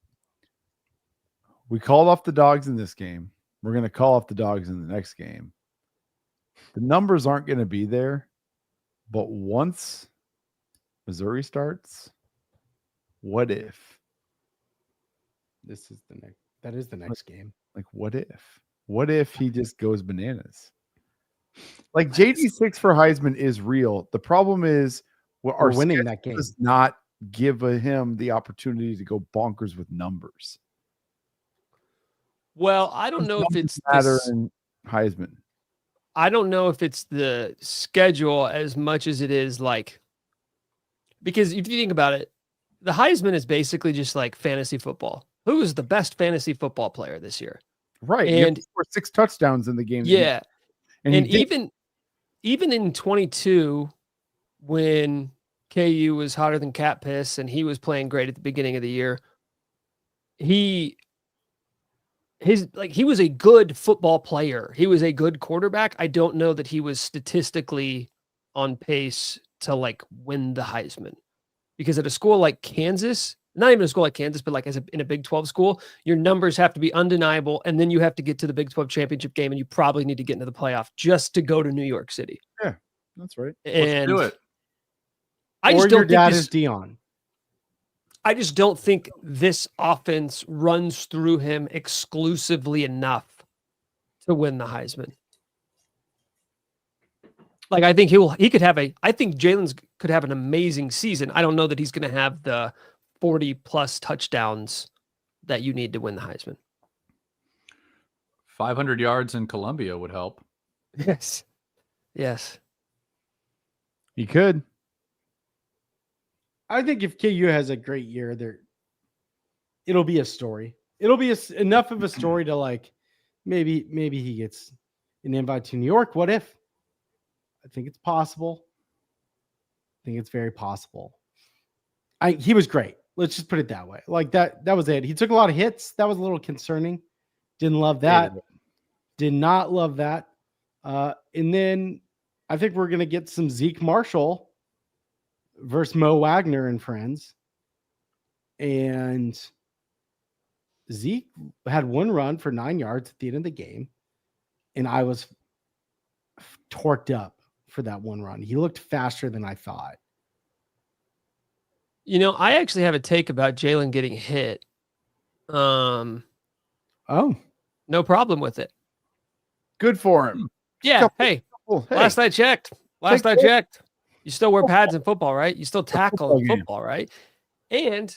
We called off the dogs in this game. We're going to call off the dogs in the next game. The numbers aren't going to be there, but once Missouri starts, what if? This is the next. That is the next game. Like, what if? What if he just goes bananas? Like, JD6 for Heisman is real. The problem is, well, We're our winning schedule that game. does not give him the opportunity to go bonkers with numbers. Well, I don't know if Numbers it's matter this, in Heisman. I don't know if it's the schedule as much as it is like, because if you think about it, the Heisman is basically just like fantasy football. Who is the best fantasy football player this year? Right. You have And to score 6 touchdowns in the game. that you- yeah, And, and he did. even in 22, when KU was hotter than cat piss and he was playing great at the beginning of the year, he was a good football player. He was a good quarterback. I don't know that he was statistically on pace to like win the Heisman, because at a school like Kansas, not even a school like Kansas, but like in a Big 12 school, your numbers have to be undeniable. And then you have to get to the Big 12 championship game, and you probably need to get into the playoff just to go to New York City. That's right. And Let's do it. I Or just your don't dad think is Dion. I just don't think this offense runs through him exclusively enough to win the Heisman. Like, I think I think Jalen's could have an amazing season. I don't know that he's going to have the 40 plus touchdowns that you need to win the Heisman. 500 yards in Columbia would help. Yes. Yes. He could. I think if KU has a great year, it'll be a story. It'll be enough of a story to like maybe he gets an invite to New York. What if? I think it's possible. I think it's very possible. He was great. Let's just put it that way. Like that was it. He took a lot of hits. That was a little concerning. Didn't love that. Did not love that. And then I think we're gonna get some Zeke Marshall versus Mo Wagner and friends. And Zeke had one run for 9 yards at the end of the game. And I was torqued up for that one run. He looked faster than I thought. You know, I actually have a take about Jalon getting hit. Oh, No problem with it. Good for him. Yeah. Couple- Hey, Well, hey, last I checked, you still wear pads in football, right? You still tackle in Football game. football, right? And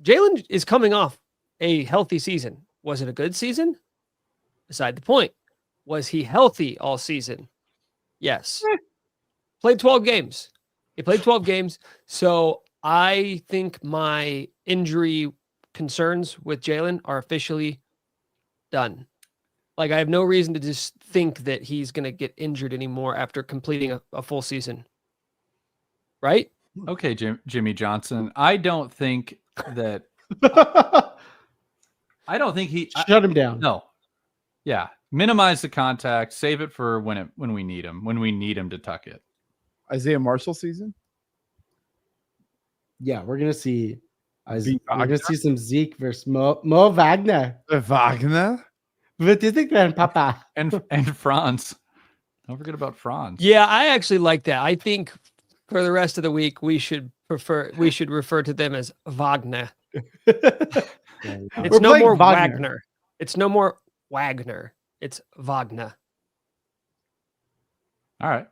Jalon is coming off a healthy season. Was it a good season? Beside the point. Was he healthy all season? Yes. Played 12 games. He played 12 games. So I think my injury concerns with Jalon are officially done. Like, I have no reason to just think that he's going to get injured anymore after completing a full season. Right? Okay, Jimmy Johnson. I don't think he. shut him down. No. Yeah. Minimize the contact. Save it for when we need him. When we need him to tuck it. Isaiah Marshall season. Yeah, we're gonna see. We're Wagner? gonna see some Zeke versus Mo Wagner. Wagner. What do you think, Grandpapa? And Franz. Don't forget about Franz. Yeah, I actually like that. I think for the rest of the week, we should refer to them as Wagner. It's We're no playing more Wagner. Wagner. It's no more Wagner. It's Wagner. All right.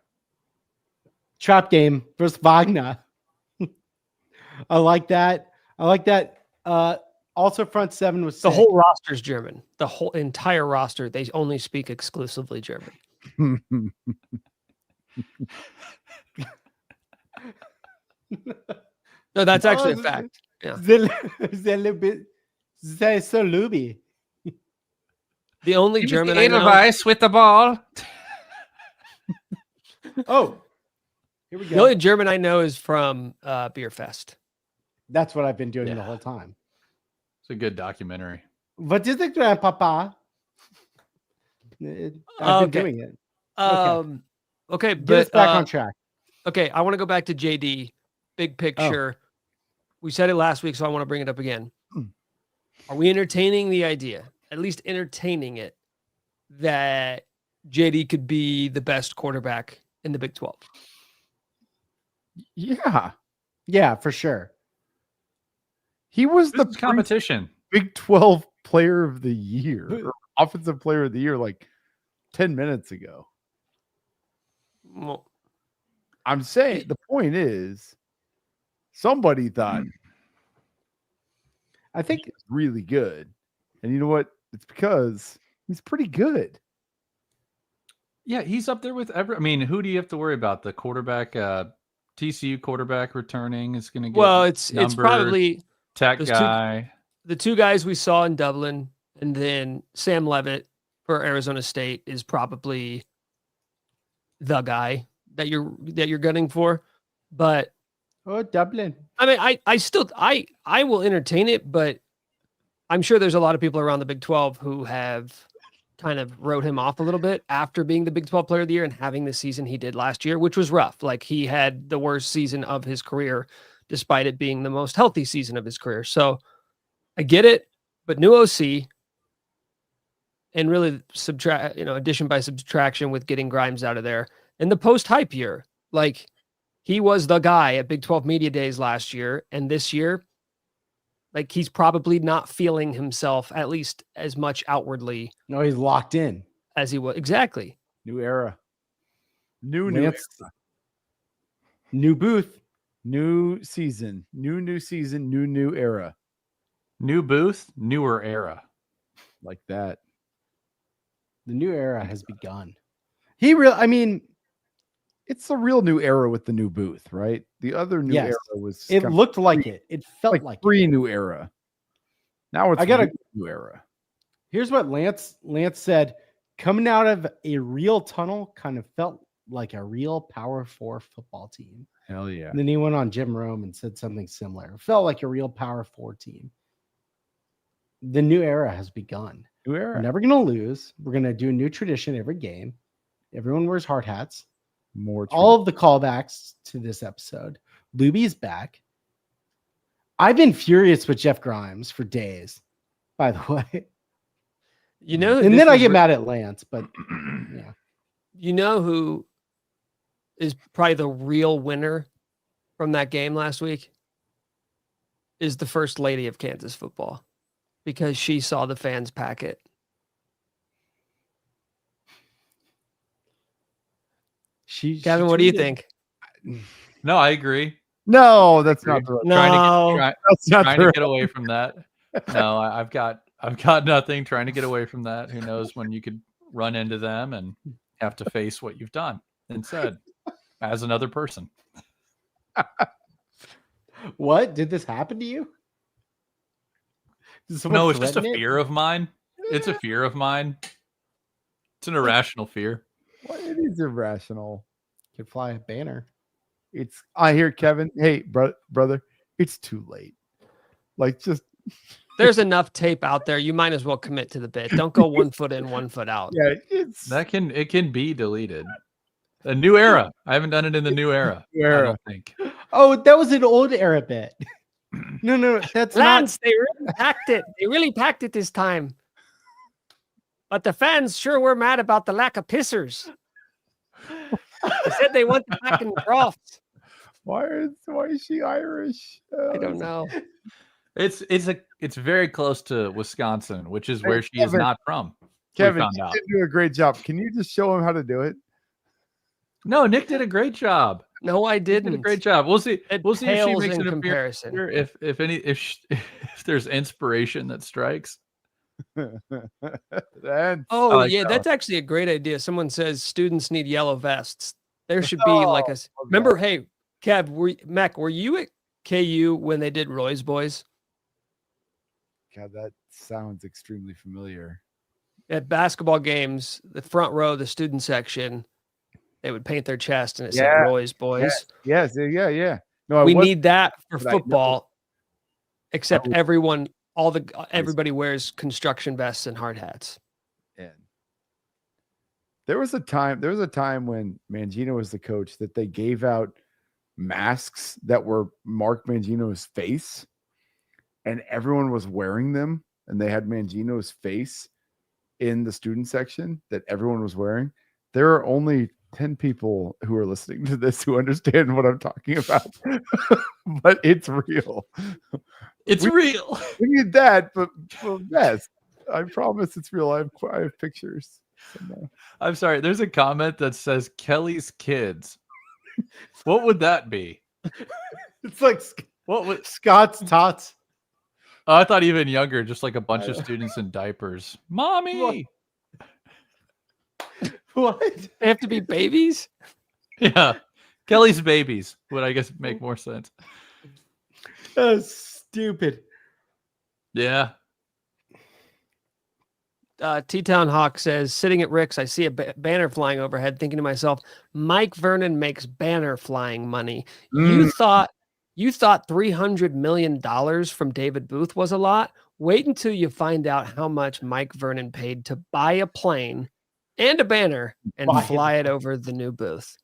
Trap game versus Wagner. I like that. I like that. Also, front seven was The sick. whole roster's German. The whole entire roster, they only speak exclusively German. No, that's actually a fact. Yeah. So Luby. The only German I know. Edelweiss with the ball. Oh, here we The go. only German I know is from Beer Fest. That's what I've been doing the Yeah. whole time. It's a good documentary. What is it, Grandpapa? I've been doing it. Okay, Get but us back on track. okay, I want to go back to JD. Big picture. We said it last week, so I want to bring it up again. Are we entertaining the idea, at least entertaining it, that JD could be the best quarterback in the Big 12? Yeah. Yeah, for sure. He was This the is competition. Big 12 player of the year, or offensive player of the year, like 10 minutes ago. Well, I'm saying the point is somebody thought I think he's really good. And you know what? It's because he's pretty good. Yeah, he's up there with every. I mean, who do you have to worry about? The quarterback, TCU quarterback returning is going to get. well, it's numbers, probably tech those guy. the two guys we saw in Dublin, and then Sam Levitt for Arizona State is probably the guy that you're gunning for. But Dublin. I mean, I will entertain it, but I'm sure there's a lot of people around the Big 12 who have kind of wrote him off a little bit after being the Big 12 player of the year and having the season he did last year, which was rough. Like, he had the worst season of his career, despite it being the most healthy season of his career. So I get it, but new OC and really addition by subtraction with getting Grimes out of there and the post hype year. Like, he was the guy at Big 12 Media Days last year, and this year, like, he's probably not feeling himself, at least as much outwardly. No, he's locked in. As he was. Exactly. New era. New Lance, era. new booth. New season. New season. New era. New booth, newer era. Like that. The new era has begun. It's a real new era with the new booth, right? The other new Yes. era was It kind of looked like it. It felt like it. pre-new era. Now it's new era. Here's what Lance said. Coming out of a real tunnel kind of felt like a real Power 4 football team. Hell yeah. And then he went on Jim Rome and said something similar. It felt like a real Power 4 team. The new era has begun. New era. We're never going to lose. We're going to do a new tradition every game. Everyone wears hard hats. More All of the callbacks to this episode. Luby's back. I've been furious with Jeff Grimes for days, by the way. You know, And then I get mad at Lance, but yeah. You know who is probably the real winner from that game last week? Is the first lady of Kansas football, because she saw the fans pack it. Kevin, what do you think? No, I agree. No, that's not the right. That's not Trying the to right. get away from that. No, I've got nothing. Trying to get away from that. Who knows when you could run into them and have to face what you've done and said as another person. What? Did this happen to you? No, it's just a fear of mine. It's a fear of mine. It's an irrational fear. Well, it is irrational. Could fly a banner. I hear Kevin. Hey, brother, it's too late. Like, just There's enough tape out there. You might as well commit to the bit. Don't go 1 foot in, 1 foot out. yeah, It can be deleted. A new era. I haven't done it in the new era. I don't think. Oh, that was an old era bit. No, that's Lance, they really packed it. They really packed it this time. But the fans sure were mad about the lack of pissers. They said they want the back in the trough. why is she Irish? I don't know. It's very close to Wisconsin, which is where she is Kevin. not from. Kevin, found you out. did do a great job. Can you just show him how to do it? No, Nick did a great job. No, I You did a didn't. great job. We'll see. It We'll see if she pales makes in an appearance comparison. here, if there's inspiration that strikes. That's Oh, I like yeah, that that's actually a great idea. Someone says students need yellow vests. There should be like a. love Remember, hey, Kev, Mac, were you at KU when they did Roy's Boys? God, that sounds extremely familiar. At basketball games, the front row, the student section, they would paint their chest and it said Yeah, Roy's Boys. Yes, yeah. No, I We was, need that for but I know- football, except was- everybody wears construction vests and hard hats. in. There was a time when Mangino was the coach that they gave out masks that were Mark Mangino's face, and everyone was wearing them, and they had Mangino's face in the student section that everyone was wearing. There are only 10 people who are listening to this who understand what I'm talking about, but it's real. It's real. We need that, but yes, I promise it's real. I have pictures. Somewhere. I'm sorry. There's a comment that says Kelly's kids. What would that be? It's like What would? Scott's tots. Oh, I thought even younger, just like a bunch of students in diapers. Mommy. What? They have to be babies? Yeah. Kelly's babies would, I guess, make more sense. That's stupid. Yeah. T-Town Hawk says, sitting at Rick's, I see a banner flying overhead, thinking to myself, Mike Vernon makes banner flying money. You thought $300 million from David Booth was a lot? Wait until you find out how much Mike Vernon paid to buy a plane and a banner and fly it over the new booth.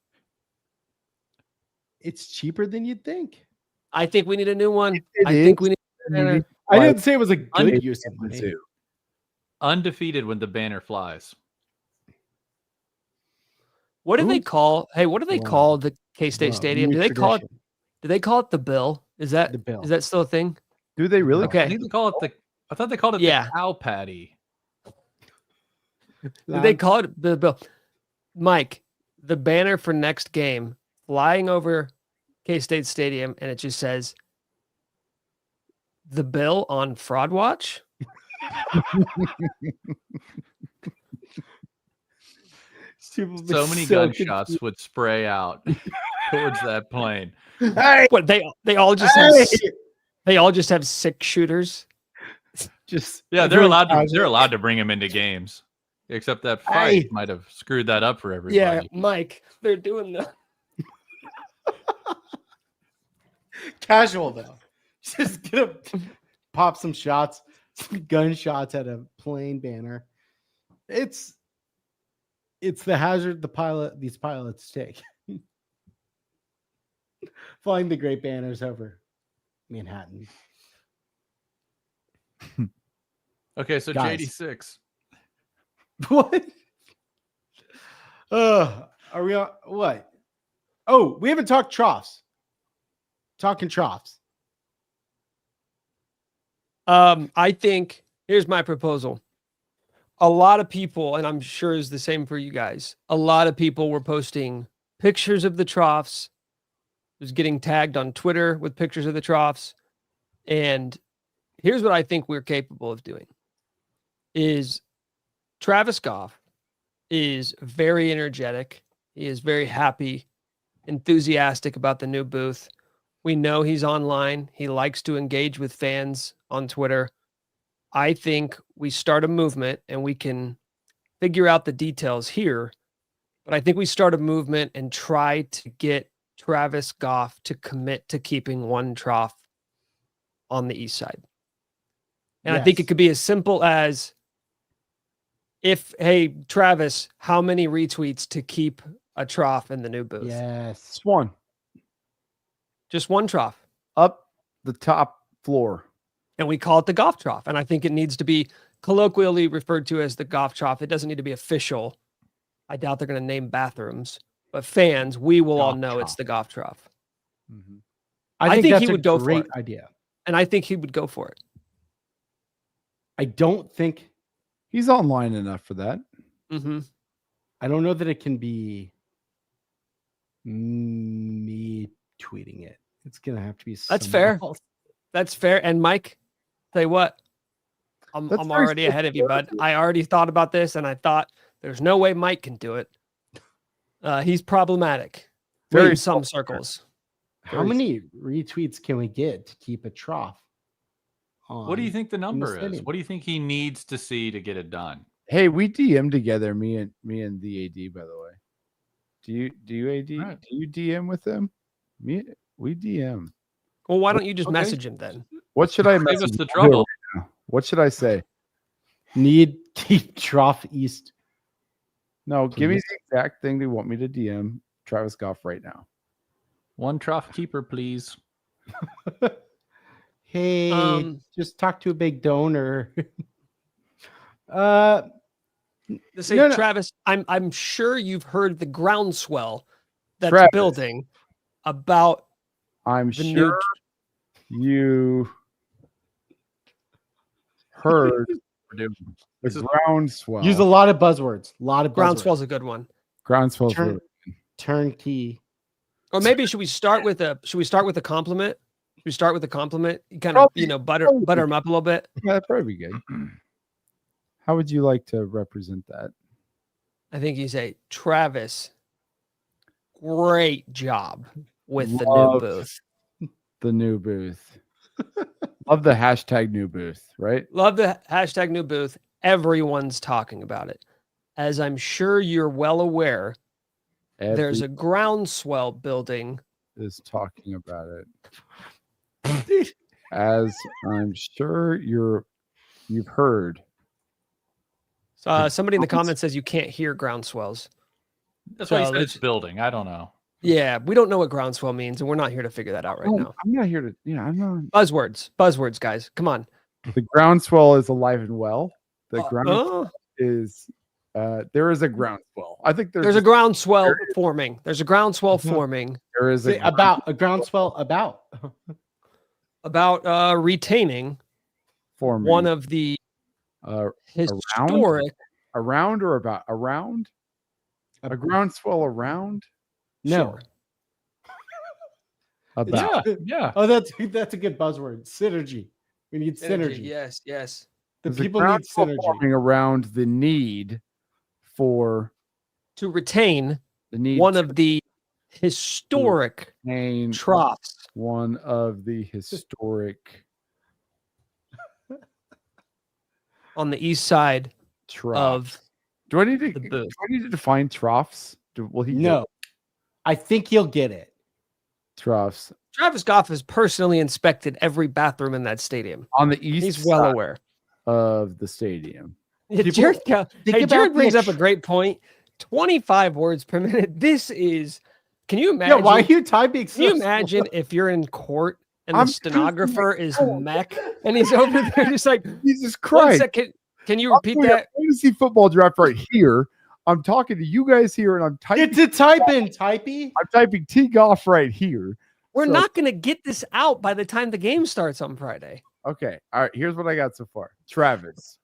It's cheaper than you'd think. I think we need a new one. It I is. think we need a banner. I didn't say it was a good use of money. Too. Undefeated when the banner flies. What do they Oops. call? Hey, what do they Wow. call the K-State Wow, Stadium? new Do they call it? tradition. Do they call it the Bill? Is that The Bill. Is that still a thing? Do they really? Okay. I think they call it the. I thought they called it Yeah. the cow patty. Do they call it the Bill? Mike, the banner for next game flying over K-State Stadium, and it just says the Bill on Fraud Watch. So many gunshots would spray out towards that plane. What they all just have they all just have 6 shooters. Just Yeah, they're allowed to. everyone's They're allowed to bring him into games. Except that fight might have screwed that up for everybody. Yeah, Mike, they're doing the casual though. Just gonna pop some shots, some gunshots at a plane banner. It's the hazard these pilots take. Flying the great banners over Manhattan. Okay, so Guys. JD6. What? Are we on what? Oh, we haven't talked troughs. Talking troughs. I think here's my proposal. A lot of people, and I'm sure is the same for you guys, a lot of people were posting pictures of the troughs, was getting tagged on Twitter with pictures of the troughs. And here's what I think we're capable of doing is Travis Goff is very energetic. He is very happy, enthusiastic about the new booth. We know he's online. He likes to engage with fans on Twitter. I think we start a movement and we can figure out the details here. But I think we start a movement and try to get Travis Goff to commit to keeping one trough on the east side. And I think it Yes. could be as simple as hey, Travis, how many retweets to keep a trough in the new booth? Yes. Just one Just one trough. up the top floor. And we call it the Goff trough. And I think it needs to be colloquially referred to as the Goff trough. It doesn't need to be official. I doubt they're going to name bathrooms, but fans, we will all Goff know it's trough. the Goff trough. I think that's he a would go for great it. idea. And I think he would go for it. I don't think He's online enough for that. Mm-hmm. I don't know that it can be retweeting it. It's gonna have to be. That's someone fair. else. That's fair. And Mike, tell you what, I'm That's very already ahead of you, bud. I already thought about this, and I thought there's no way Mike can do it. He's problematic in Very some circles. How many retweets can we get to keep a trough? What do you think the number is? stadium? What do you think he needs to see to get it done? Hey, we DM together, me and the AD, by the way. Do you AD? Right. Do you DM with them? We DM. Well, why don't you just Okay. message him then? What should I Save message us the him trouble. right now? What should I say? Need keep trough east. No, give me Please. the exact thing they want me to DM Travis Goff right now. One trough keeper, please. Hey, just talk to a big donor. uh, To say, No, no. Travis, I'm sure you've heard the groundswell that's Travis. building about I'm the sure you heard the This is- groundswell. use a lot of buzzwords. A lot of buzzwords. groundswell's a good one. Groundswell. Turn- turnkey. Or maybe should we start with a compliment? Should we start with a compliment? You kind Probably- of, butter him up a little bit. Yeah, that'd probably be good. How would you like to represent that? I think you say, Travis, great job with the Love new booth. The new booth. Love the hashtag new booth, right? Love the hashtag new booth. Everyone's talking about it. As I'm sure you're well aware, there's a groundswell building. is talking about it. As I'm sure you've heard. Somebody in the comments says you can't hear groundswells. That's why he So said it's let's- building. I don't know. Yeah, we don't know what groundswell means, and we're not here to figure that out right now. I'm not here to, I'm not. Buzzwords, guys. Come on. The groundswell is alive and well. The ground Oh, is, there is a groundswell. I think there's a groundswell forming. There's a groundswell Mhm. forming there is a About a groundswell about. about retaining forming. one of the historic. Around or about around a groundswell around No. Sure. about. Yeah. Oh, that's a good buzzword. Synergy. We need synergy. Yes, yes. The There's a people need groundswell synergy. forming around the need for To retain the need one to of the historic retain troughs. one of the historic On the east side troughs. of Do I need to the booth. define troughs? Will he get No. I think you'll get it. troughs Travis Goff has personally inspected every bathroom in that stadium. on the east He's well side aware. of the stadium? Yeah, People Jared, think hey, about Jared the brings up a attr- great point. 25 words per minute. This is. Can you Yeah, imagine? why are you typing Can you so slow? imagine if you're in court and I'm the stenographer is Oh. mech and he's over there just like, Jesus 1 Christ! second. Can you I'm repeat doing a that? fantasy football draft right here. I'm talking to you guys here, and I'm typing. Get to type in, typey. I'm typing T Goff right here. We're So- not going to get this out by the time the game starts on Friday. Okay. All right. Here's what I got so far. Travis,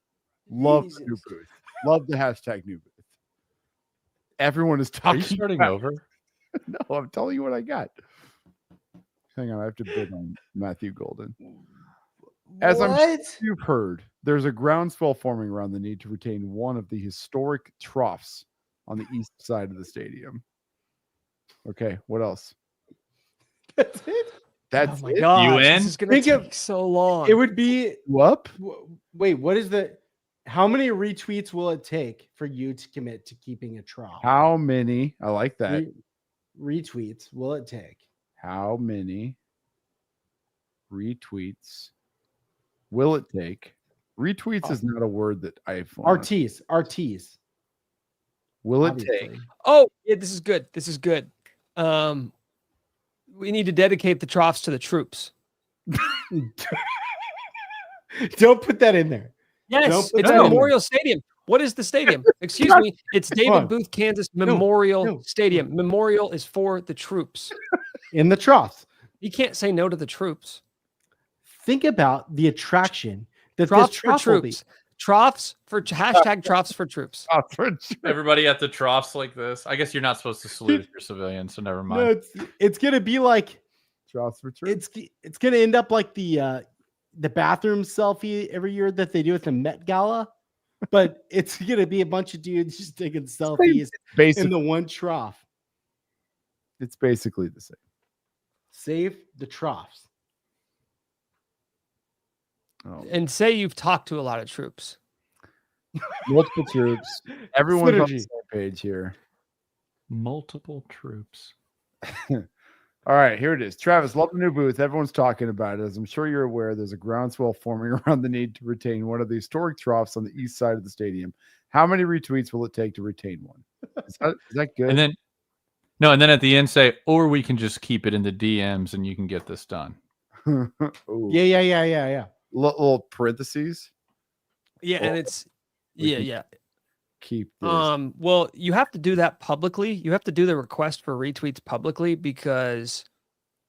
love the new Jesus. booth. Love the hashtag new booth. Everyone is Are talking. you starting about- over? No, I'm telling you what I got. Hang on, I have to bid on Matthew Golden. As you've heard, there's a groundswell forming around the need to retain one of the historic troughs on the east side of the stadium. Okay, what else? That's it. That's Oh my it? God. You in? This is going to Think of- take so long. It would be. You up? Wait, what is the? How many retweets will it take for you to commit to keeping a trough? How many? I like that. Retweets will it take? How many retweets will it take? Retweets is not a word that I've RTs. Will it obviously. take? Oh, yeah, this is good. This is good. We need to dedicate the troughs to the troops. Don't put that in there. Yes, Don't put it's that in Memorial Stadium. What is the stadium? Excuse me. It's David on. Booth, Kansas Memorial no. Stadium. Memorial is for the troops. In the troughs. You can't say no to the troops. Think about the attraction that Troughs this for trough will be. troops. Troughs for hashtag troughs for troops. Everybody at the troughs like this. I guess you're not supposed to salute if you're civilian, so never mind. No, it's gonna be like Troughs for troops. It's gonna end up like the bathroom selfie every year that they do at the Met Gala, but it's gonna be a bunch of dudes just taking selfies in the one trough. It's basically the same. Save the troughs. Oh, And say you've talked to a lot of troops. multiple troops. Everyone's on the Synergy. same page here. Multiple troops. All right, here it is. Travis, love the new booth. Everyone's talking about it. As I'm sure you're aware, there's a groundswell forming around the need to retain one of the historic troughs on the east side of the stadium. How many retweets will it take to retain one? Is that good? And then and then at the end say, or we can just keep it in the DMs and you can get this done. Ooh. Yeah. Little parentheses. Yeah, Well, and it's we yeah, can yeah. Keep this. Well, you have to do that publicly. You have to do the request for retweets publicly because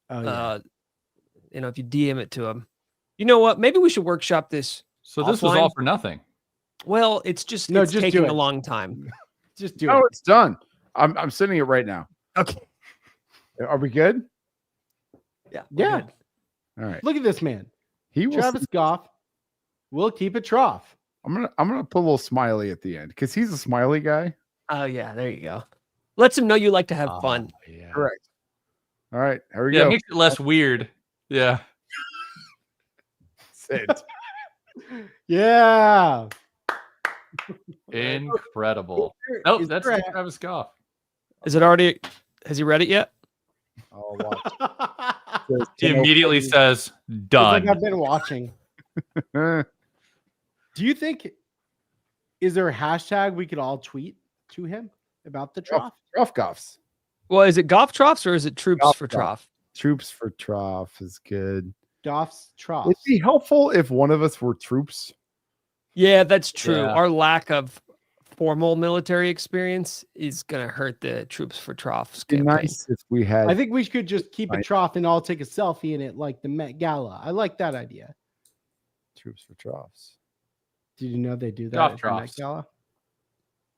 Oh yeah. if you DM it to them. You know what? Maybe we should workshop this. So this was Offline? all for nothing. Well, it's just No, it's just do taking it. a long time. Just do Oh, it. it's done. I'm sending it right now. Okay. Are we good? Yeah. we're Yeah. good. All right. Look at this man. He will. Travis Goff will keep a trough. I'm gonna put a little smiley at the end because he's a smiley guy. Oh yeah, there you go. Lets them know you like to have fun. Yeah. Correct. All right. Here we Yeah, it go. makes it less weird. Yeah. Send. Yeah. Incredible. Is Nope, there that's a- Travis Goff. Is it already? Has he read it yet? Oh, watch. He immediately says, It's done. like I've been watching. Do you think is there a hashtag we could all tweet to him about the trough? Trough Goffs. Well, is it golf troughs or is it troops Golf for trough. trough? Troops for trough is good. Goff's trough. It'd be helpful if one of us were troops. Yeah, that's true. Yeah. Our lack of formal military experience is gonna hurt the troops for troughs It'd be campaign. nice if we had. I think we could just keep a Right. trough and all take a selfie in it like the Met Gala. I like that idea. troops for troughs. Did you know they do that Goff at the Met troughs. Gala?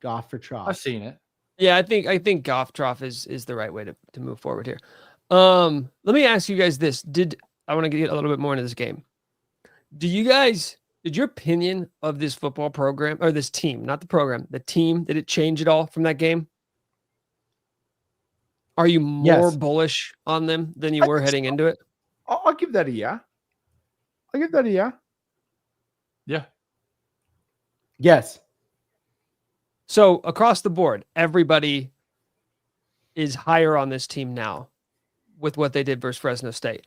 Goff for trough. I've seen it. Yeah, I think golf trough is the right way to move forward here. Let me ask you guys this. I want to get a little bit more into this game. Did your opinion of this football program or this team, not the program, the team, did it change at all from that game? Are you more Yes. bullish on them than you I were think heading so. into it? I'll give that a yeah. I'll give that a yeah. Yeah. Yes. So across the board, everybody is higher on this team now with what they did versus Fresno State.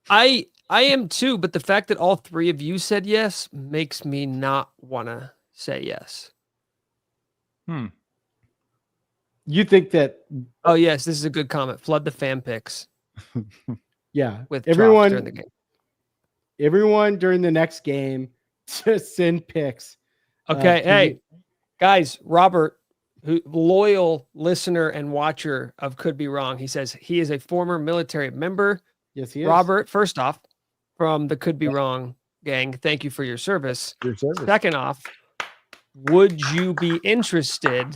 I am too, but the fact that all three of you said yes makes me not want to say yes. You think that Oh yes, this is a good comment. Flood the fan picks yeah. with Trough during the game. Everyone during the next game to send picks. Okay, to hey you. guys, Robert, who loyal listener and watcher of Could Be Wrong, he says he is a former military member. Yes, he is. Robert, first off, from the Could Be Wrong gang, thank you for your service. Your service. Second off, would you be interested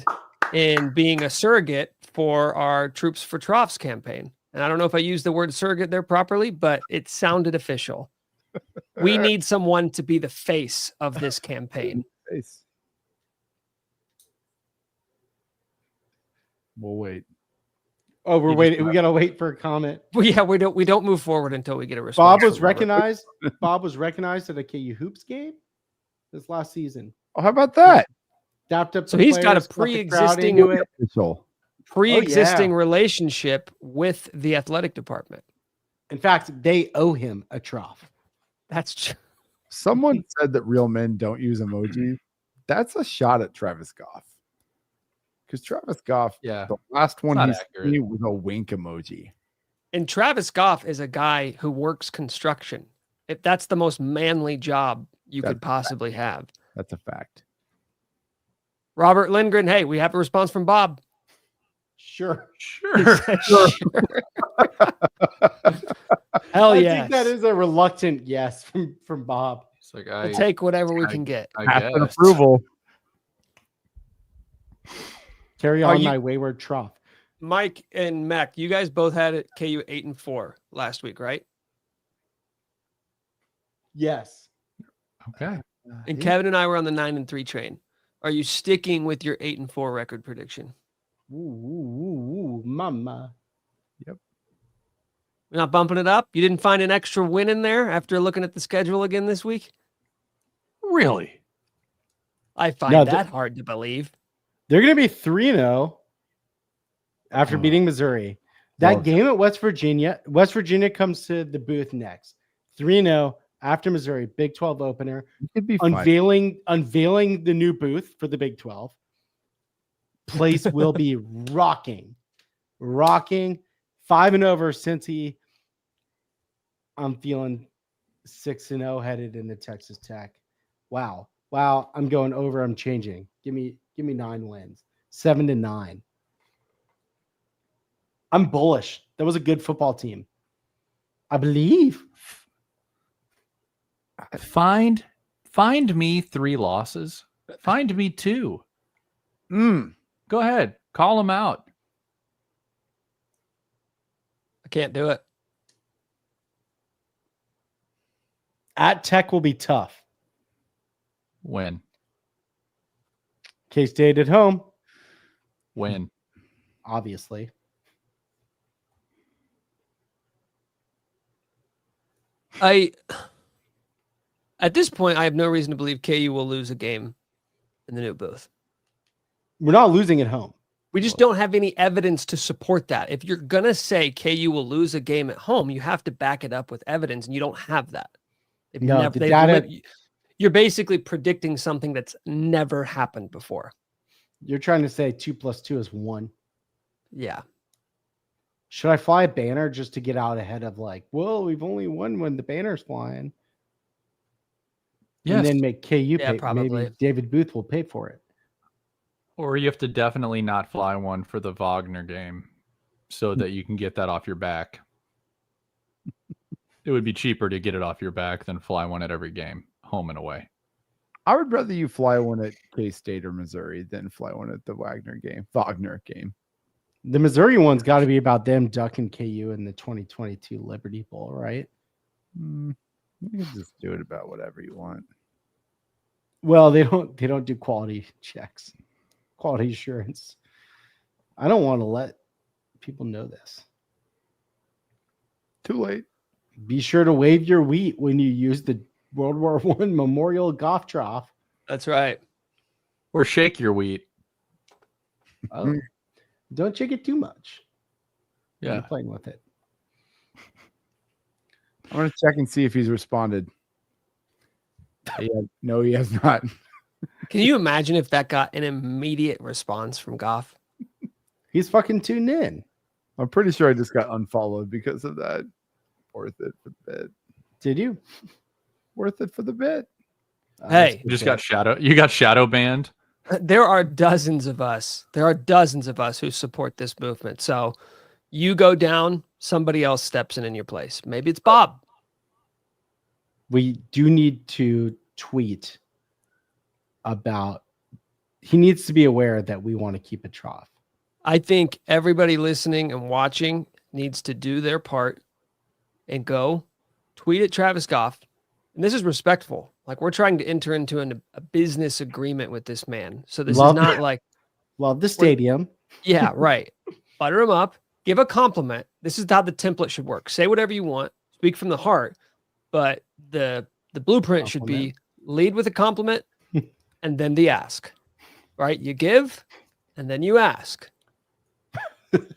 in being a surrogate for our Troops for Troughs campaign? And I don't know if I used the word surrogate there properly, but it sounded official. We need someone to be the face of this campaign. Face. We'll wait. Oh, we're You just waiting. got- We gotta wait for a comment. Well, yeah, we don't move forward until we get a response. Bob was from Robert. recognized. Bob was recognized at a KU hoops game this last season. Oh, how about that? Dapped up. So the he's got a players, brought the crowd pre-existing- into it. Official. Pre-existing relationship with the athletic department. In fact, they owe him a trough. That's true. Someone said that real men don't use emoji. That's a shot at Travis Goff. Because Travis Goff, Yeah. the last one not he sent accurate. me was a wink emoji. And Travis Goff is a guy who works construction. If that's the most manly job you could possibly have. That's a fact. Robert Lindgren, hey, we have a response from Bob. Sure. Sure. Hell I yes. think that is a reluctant yes from Bob. It's like We'll take whatever we I- can get. I Half an guess. approval. Carry Are on you- my wayward trough. Mike and Mac, you guys both had it KU 8-4 last week, right? Yes. Okay. And Kevin and I were on the 9-3 train. Are you sticking with your 8-4 record prediction? Ooh, mama. We're not bumping it up? You didn't find an extra win in there after looking at the schedule again this week? Really? I find No, that hard to believe. They're going to be 3-0 after Oh. beating Missouri. That Well, game at West Virginia comes to the booth next. 3-0 after Missouri, Big 12 opener. it could be fun. Unveiling the new booth for the Big 12. Place will be rocking. 5-0 versus Cincy. I'm feeling 6-0 headed into Texas Tech. Wow. I'm going over. I'm changing. Give me 9 wins. 7-9. I'm bullish. That was a good football team. I believe. Find me 3 losses. Find me 2. Go ahead. Call them out. I can't do it. At Tech will be tough. Win. K-State at home, Win. obviously. At this point, I have no reason to believe KU will lose a game in the new booth. We're not losing at home. We just don't have any evidence to support that. If you're going to say KU will lose a game at home, you have to back it up with evidence, and you don't have that. You're basically predicting something that's never happened before. You're trying to say 2 + 2 is 1. Yeah. Should I fly a banner just to get out ahead of we've only won when the banner's flying? Yes. And then make KU Yeah, pay. probably. Maybe David Booth will pay for it. Or you have to definitely not fly one for the Wagner game so that you can get that off your back. It would be cheaper to get it off your back than fly one at every game, home and away. I would rather you fly one at K-State or Missouri than fly one at the Wagner game. The Missouri one's got to be about them ducking KU in the 2022 Liberty Bowl, right? You can just do it about whatever you want. Well, they don't do quality checks, quality assurance. I don't want to let people know this. Too late. Be sure to wave your wheat when you use the World War I Memorial Golf Trough. That's right. Or shake your wheat. Oh, don't shake it too much. Yeah. I'm playing with it. I'm going to check and see if he's responded. No, he has not. Can you imagine if that got an immediate response from Goff? He's fucking tuned in. I'm pretty sure I just got unfollowed because of that. Worth it for the bit. Did you? Worth it for the bit. Hey. You just got shadow banned. There are dozens of us. Who support this movement. So you go down, somebody else steps in your place. Maybe it's Bob. We do need to tweet about. He needs to be aware that we want to keep a trough. I think everybody listening and watching needs to do their part and go tweet at Travis Goff. And this is respectful. Like, we're trying to enter into a business agreement with this man. So this is not like... Love the stadium. Yeah, right. Butter him up. Give a compliment. This is how the template should work. Say whatever you want. Speak from the heart. But the blueprint should be lead with a compliment and then the ask. Right? You give and then you ask.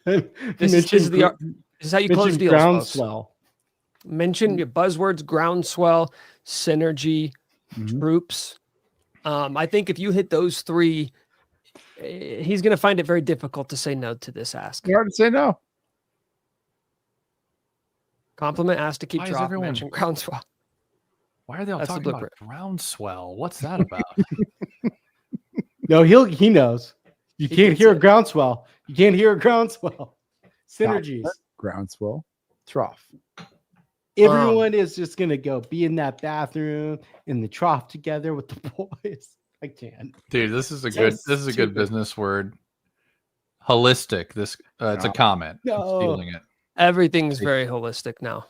This is how you close deals, groundswell. Mention your buzzwords: groundswell, synergy, troops. I think if you hit those 3, he's going to find it very difficult to say no to this ask. It's hard to say no. Compliment, ask to keep Why is trough, everyone- mention groundswell. Why are they all That's the talking about blueprint. groundswell? What's that about? No, he knows. You can't gets hear a it. groundswell. You can't hear a groundswell. Synergies. Groundswell. Trough. Everyone is just gonna go be in that bathroom in the trough together with the boys. I can't. Dude, this is a So good stupid. business word. Holistic. This it's a comment. I'm No. stealing it. Everything's very holistic now.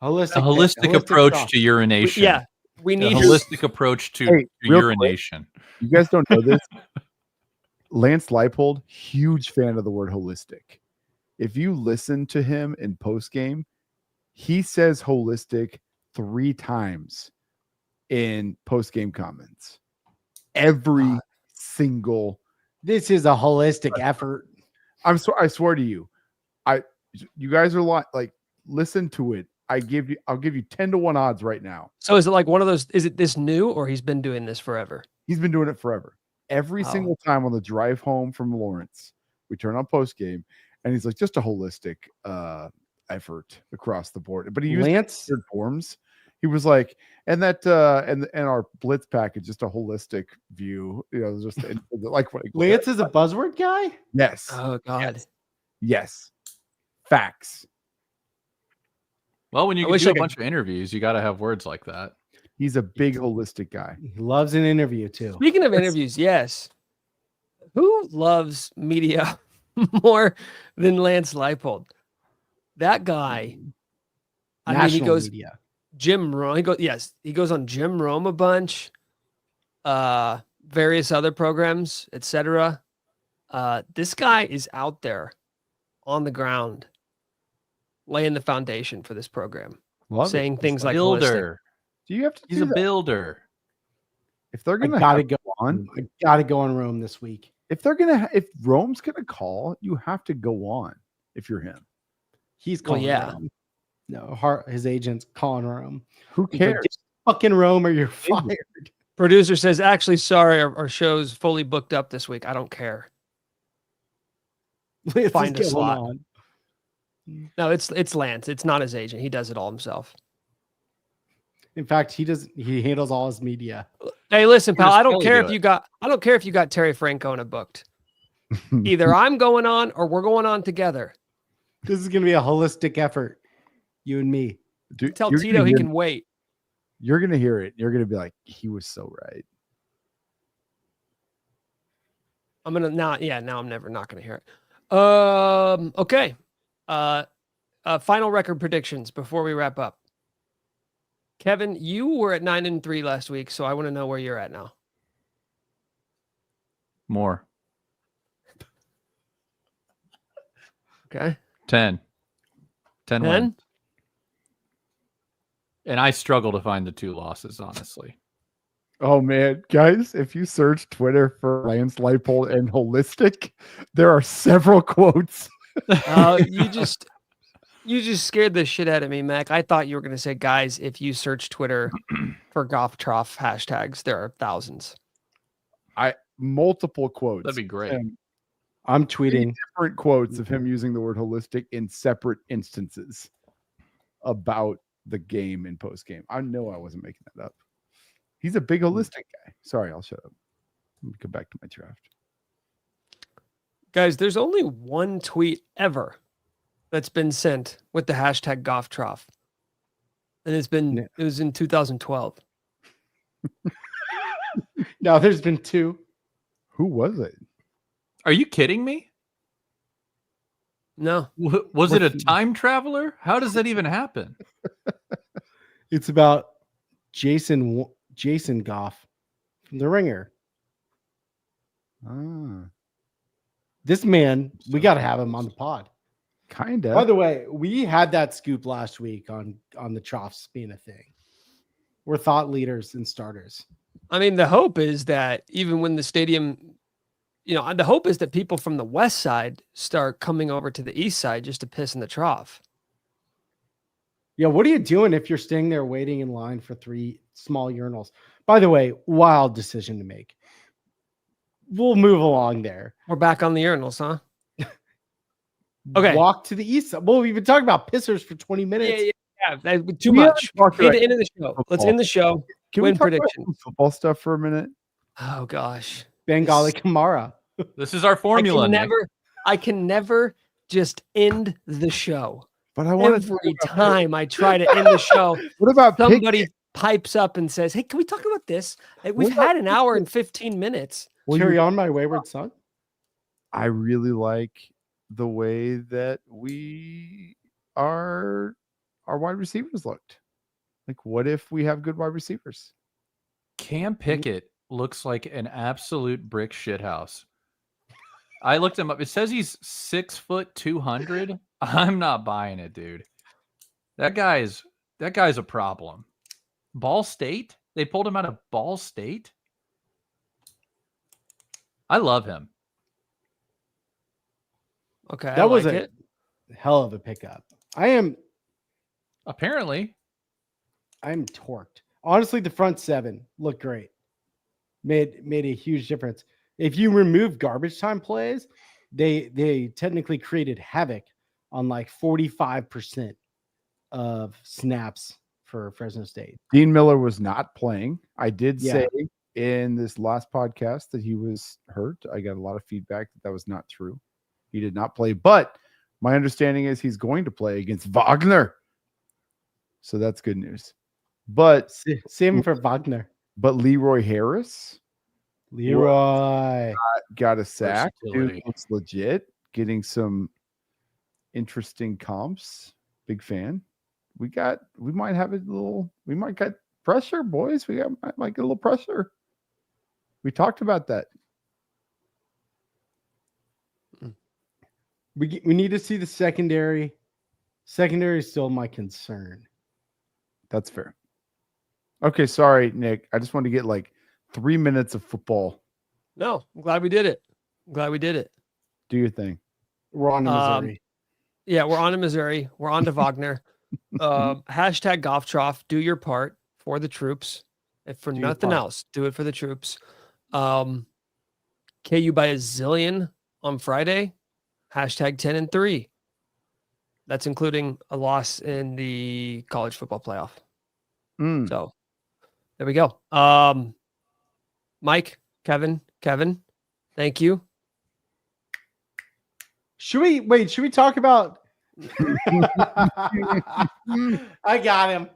A holistic approach to urination. We A need holistic approach to Hey, real quick. urination. You guys don't know this. Lance Leipold, huge fan of the word holistic. If you listen to him in post game, he says holistic 3 times in post game comments. Every single. This is a holistic effort. I swear to you, you guys are like listen to it. I'll give you 10-1 odds right now. So is it like one of those? Is it this new, or he's been doing this forever? He's been doing it forever. Every single time on the drive home from Lawrence, we turn on post game, and he's like, just a holistic effort across the board. But he used Lance weird forms. He was like, and that and our blitz package, just a holistic view. You know, just like Lance is a buzzword guy. Yes. Oh God. Yes. Facts. Well, when you wish do I a could- bunch of interviews, you got to have words like that. He's a big holistic guy. He loves an interview too. Speaking of interviews, yes. Who loves media more than Lance Leipold? That guy. I mean, he National goes media. Jim Rome. He goes on Jim Rome a bunch, various other programs, etc. This guy is out there on the ground, laying the foundation for this program, Love saying it. things like holistic. Builder. Do you have to? He's do a that? builder. If they're I gonna gotta have go on, I gotta go on Rome this week. if Rome's gonna call, you have to go on. If you're him, He's Well, calling yeah. Rome. No, his agent's calling Rome. who He's like, cares? "Get fucking Rome or you're fired." Producer says, actually, sorry, our show's fully booked up this week. I don't care. Lance Find a is going slot. on. No, it's Lance. It's not his agent. He does it all himself. In fact, he handles all his media. Hey, listen, Where pal. does I don't Kelly care do if it? you got Terry Francona booked. Either I'm going on or we're going on together. This is gonna be a holistic effort. You and me. Dude, Tell you're Tito gonna he hear- can wait. You're gonna hear it. You're gonna be like, he was so right. I'm gonna now I'm never not gonna hear it. Okay. Final record predictions before we wrap up. Kevin, you were at 9-3 last week, so I want to know where you're at now. More. Okay. 10. 10 10? wins. And I struggle to find the 2 losses, honestly. Oh man, guys, if you search Twitter for Lance Leipold and holistic, there are several quotes. You just scared the shit out of me, Mac. I thought you were gonna say, guys, if you search Twitter for golf trough hashtags, there are thousands. Multiple quotes. That'd be great. And I'm 3 tweeting. different quotes of him using the word holistic in separate instances about the game and post game. I know I wasn't making that up. He's a big holistic guy. Sorry, I'll shut up. Let me go back to my draft. Guys, there's only one tweet ever that's been sent with the hashtag golf trough. And it was in 2012. No, there's been 2. Who was it? Are you kidding me? No. Was it a time traveler? How does that even happen? It's about Jason Goff from The Ringer. This man, we got to have him on the pod. Kind By of. the way, we had that scoop last week on the troughs being a thing. We're thought leaders and starters. I mean, the hope is that even when the stadium, the hope is that people from the west side start coming over to the east side just to piss in the trough. Yeah, what are you doing if you're staying there waiting in line for 3 small urinals? By the way, wild decision to make. We'll move along there. We're back on the urinals, huh? Okay. Walk to the east side. Well, we've been talking about pissers for 20 minutes. Yeah. Too We much. haven't talked about End of the show. Let's football. end the show. Can we Win talk about prediction. some football stuff for a minute? Oh gosh. Bengali Kamara. This is our formula. Nick. I can never just end the show. But I want Every time I try to end the show, What about somebody pipes up and says, "Hey, can we talk about this? We've What about had an hour and 15 minutes." Well, Carry on, my wayward son. I really like the way that our wide receivers looked. Like, what if we have good wide receivers? Cam Pickett looks like an absolute brick shithouse. I looked him up. It says he's 6 foot 200. I'm not buying it, dude. That guy's a problem. Ball State? They pulled him out of Ball State? I love him. Okay, I That was like a it. hell of a pickup. I'm Apparently. torqued. Honestly, the front seven looked great. Made a huge difference. If you remove garbage time plays, they technically created havoc on like 45% of snaps for Fresno State. Dean Miller was not playing. I did Yeah. say in this last podcast that he was hurt. I got a lot of feedback that was not true. He did not play, but my understanding is he's going to play against Wagner. So that's good news. But Same for Wagner. But Leroy Harris Leroy. got a sack. Versatility. Dude looks legit. Getting some interesting comps. Big fan. We might get pressure, boys. Might get a little pressure. We talked about that. We need to see the secondary. Secondary is still my concern. That's fair. Okay, sorry, Nick. I just wanted to get like 3 minutes of football. No, I'm glad we did it. Do your thing. We're on to Missouri. Yeah, we're on to Missouri. We're on to Wagner. Hashtag golf trough. Do your part for the troops. If for nothing else, do it for the troops. KU by a zillion on Friday. Hashtag 10-3. That's including a loss in the college football playoff. So there we go. Mike, Kevin, thank you. Should we talk about I got him.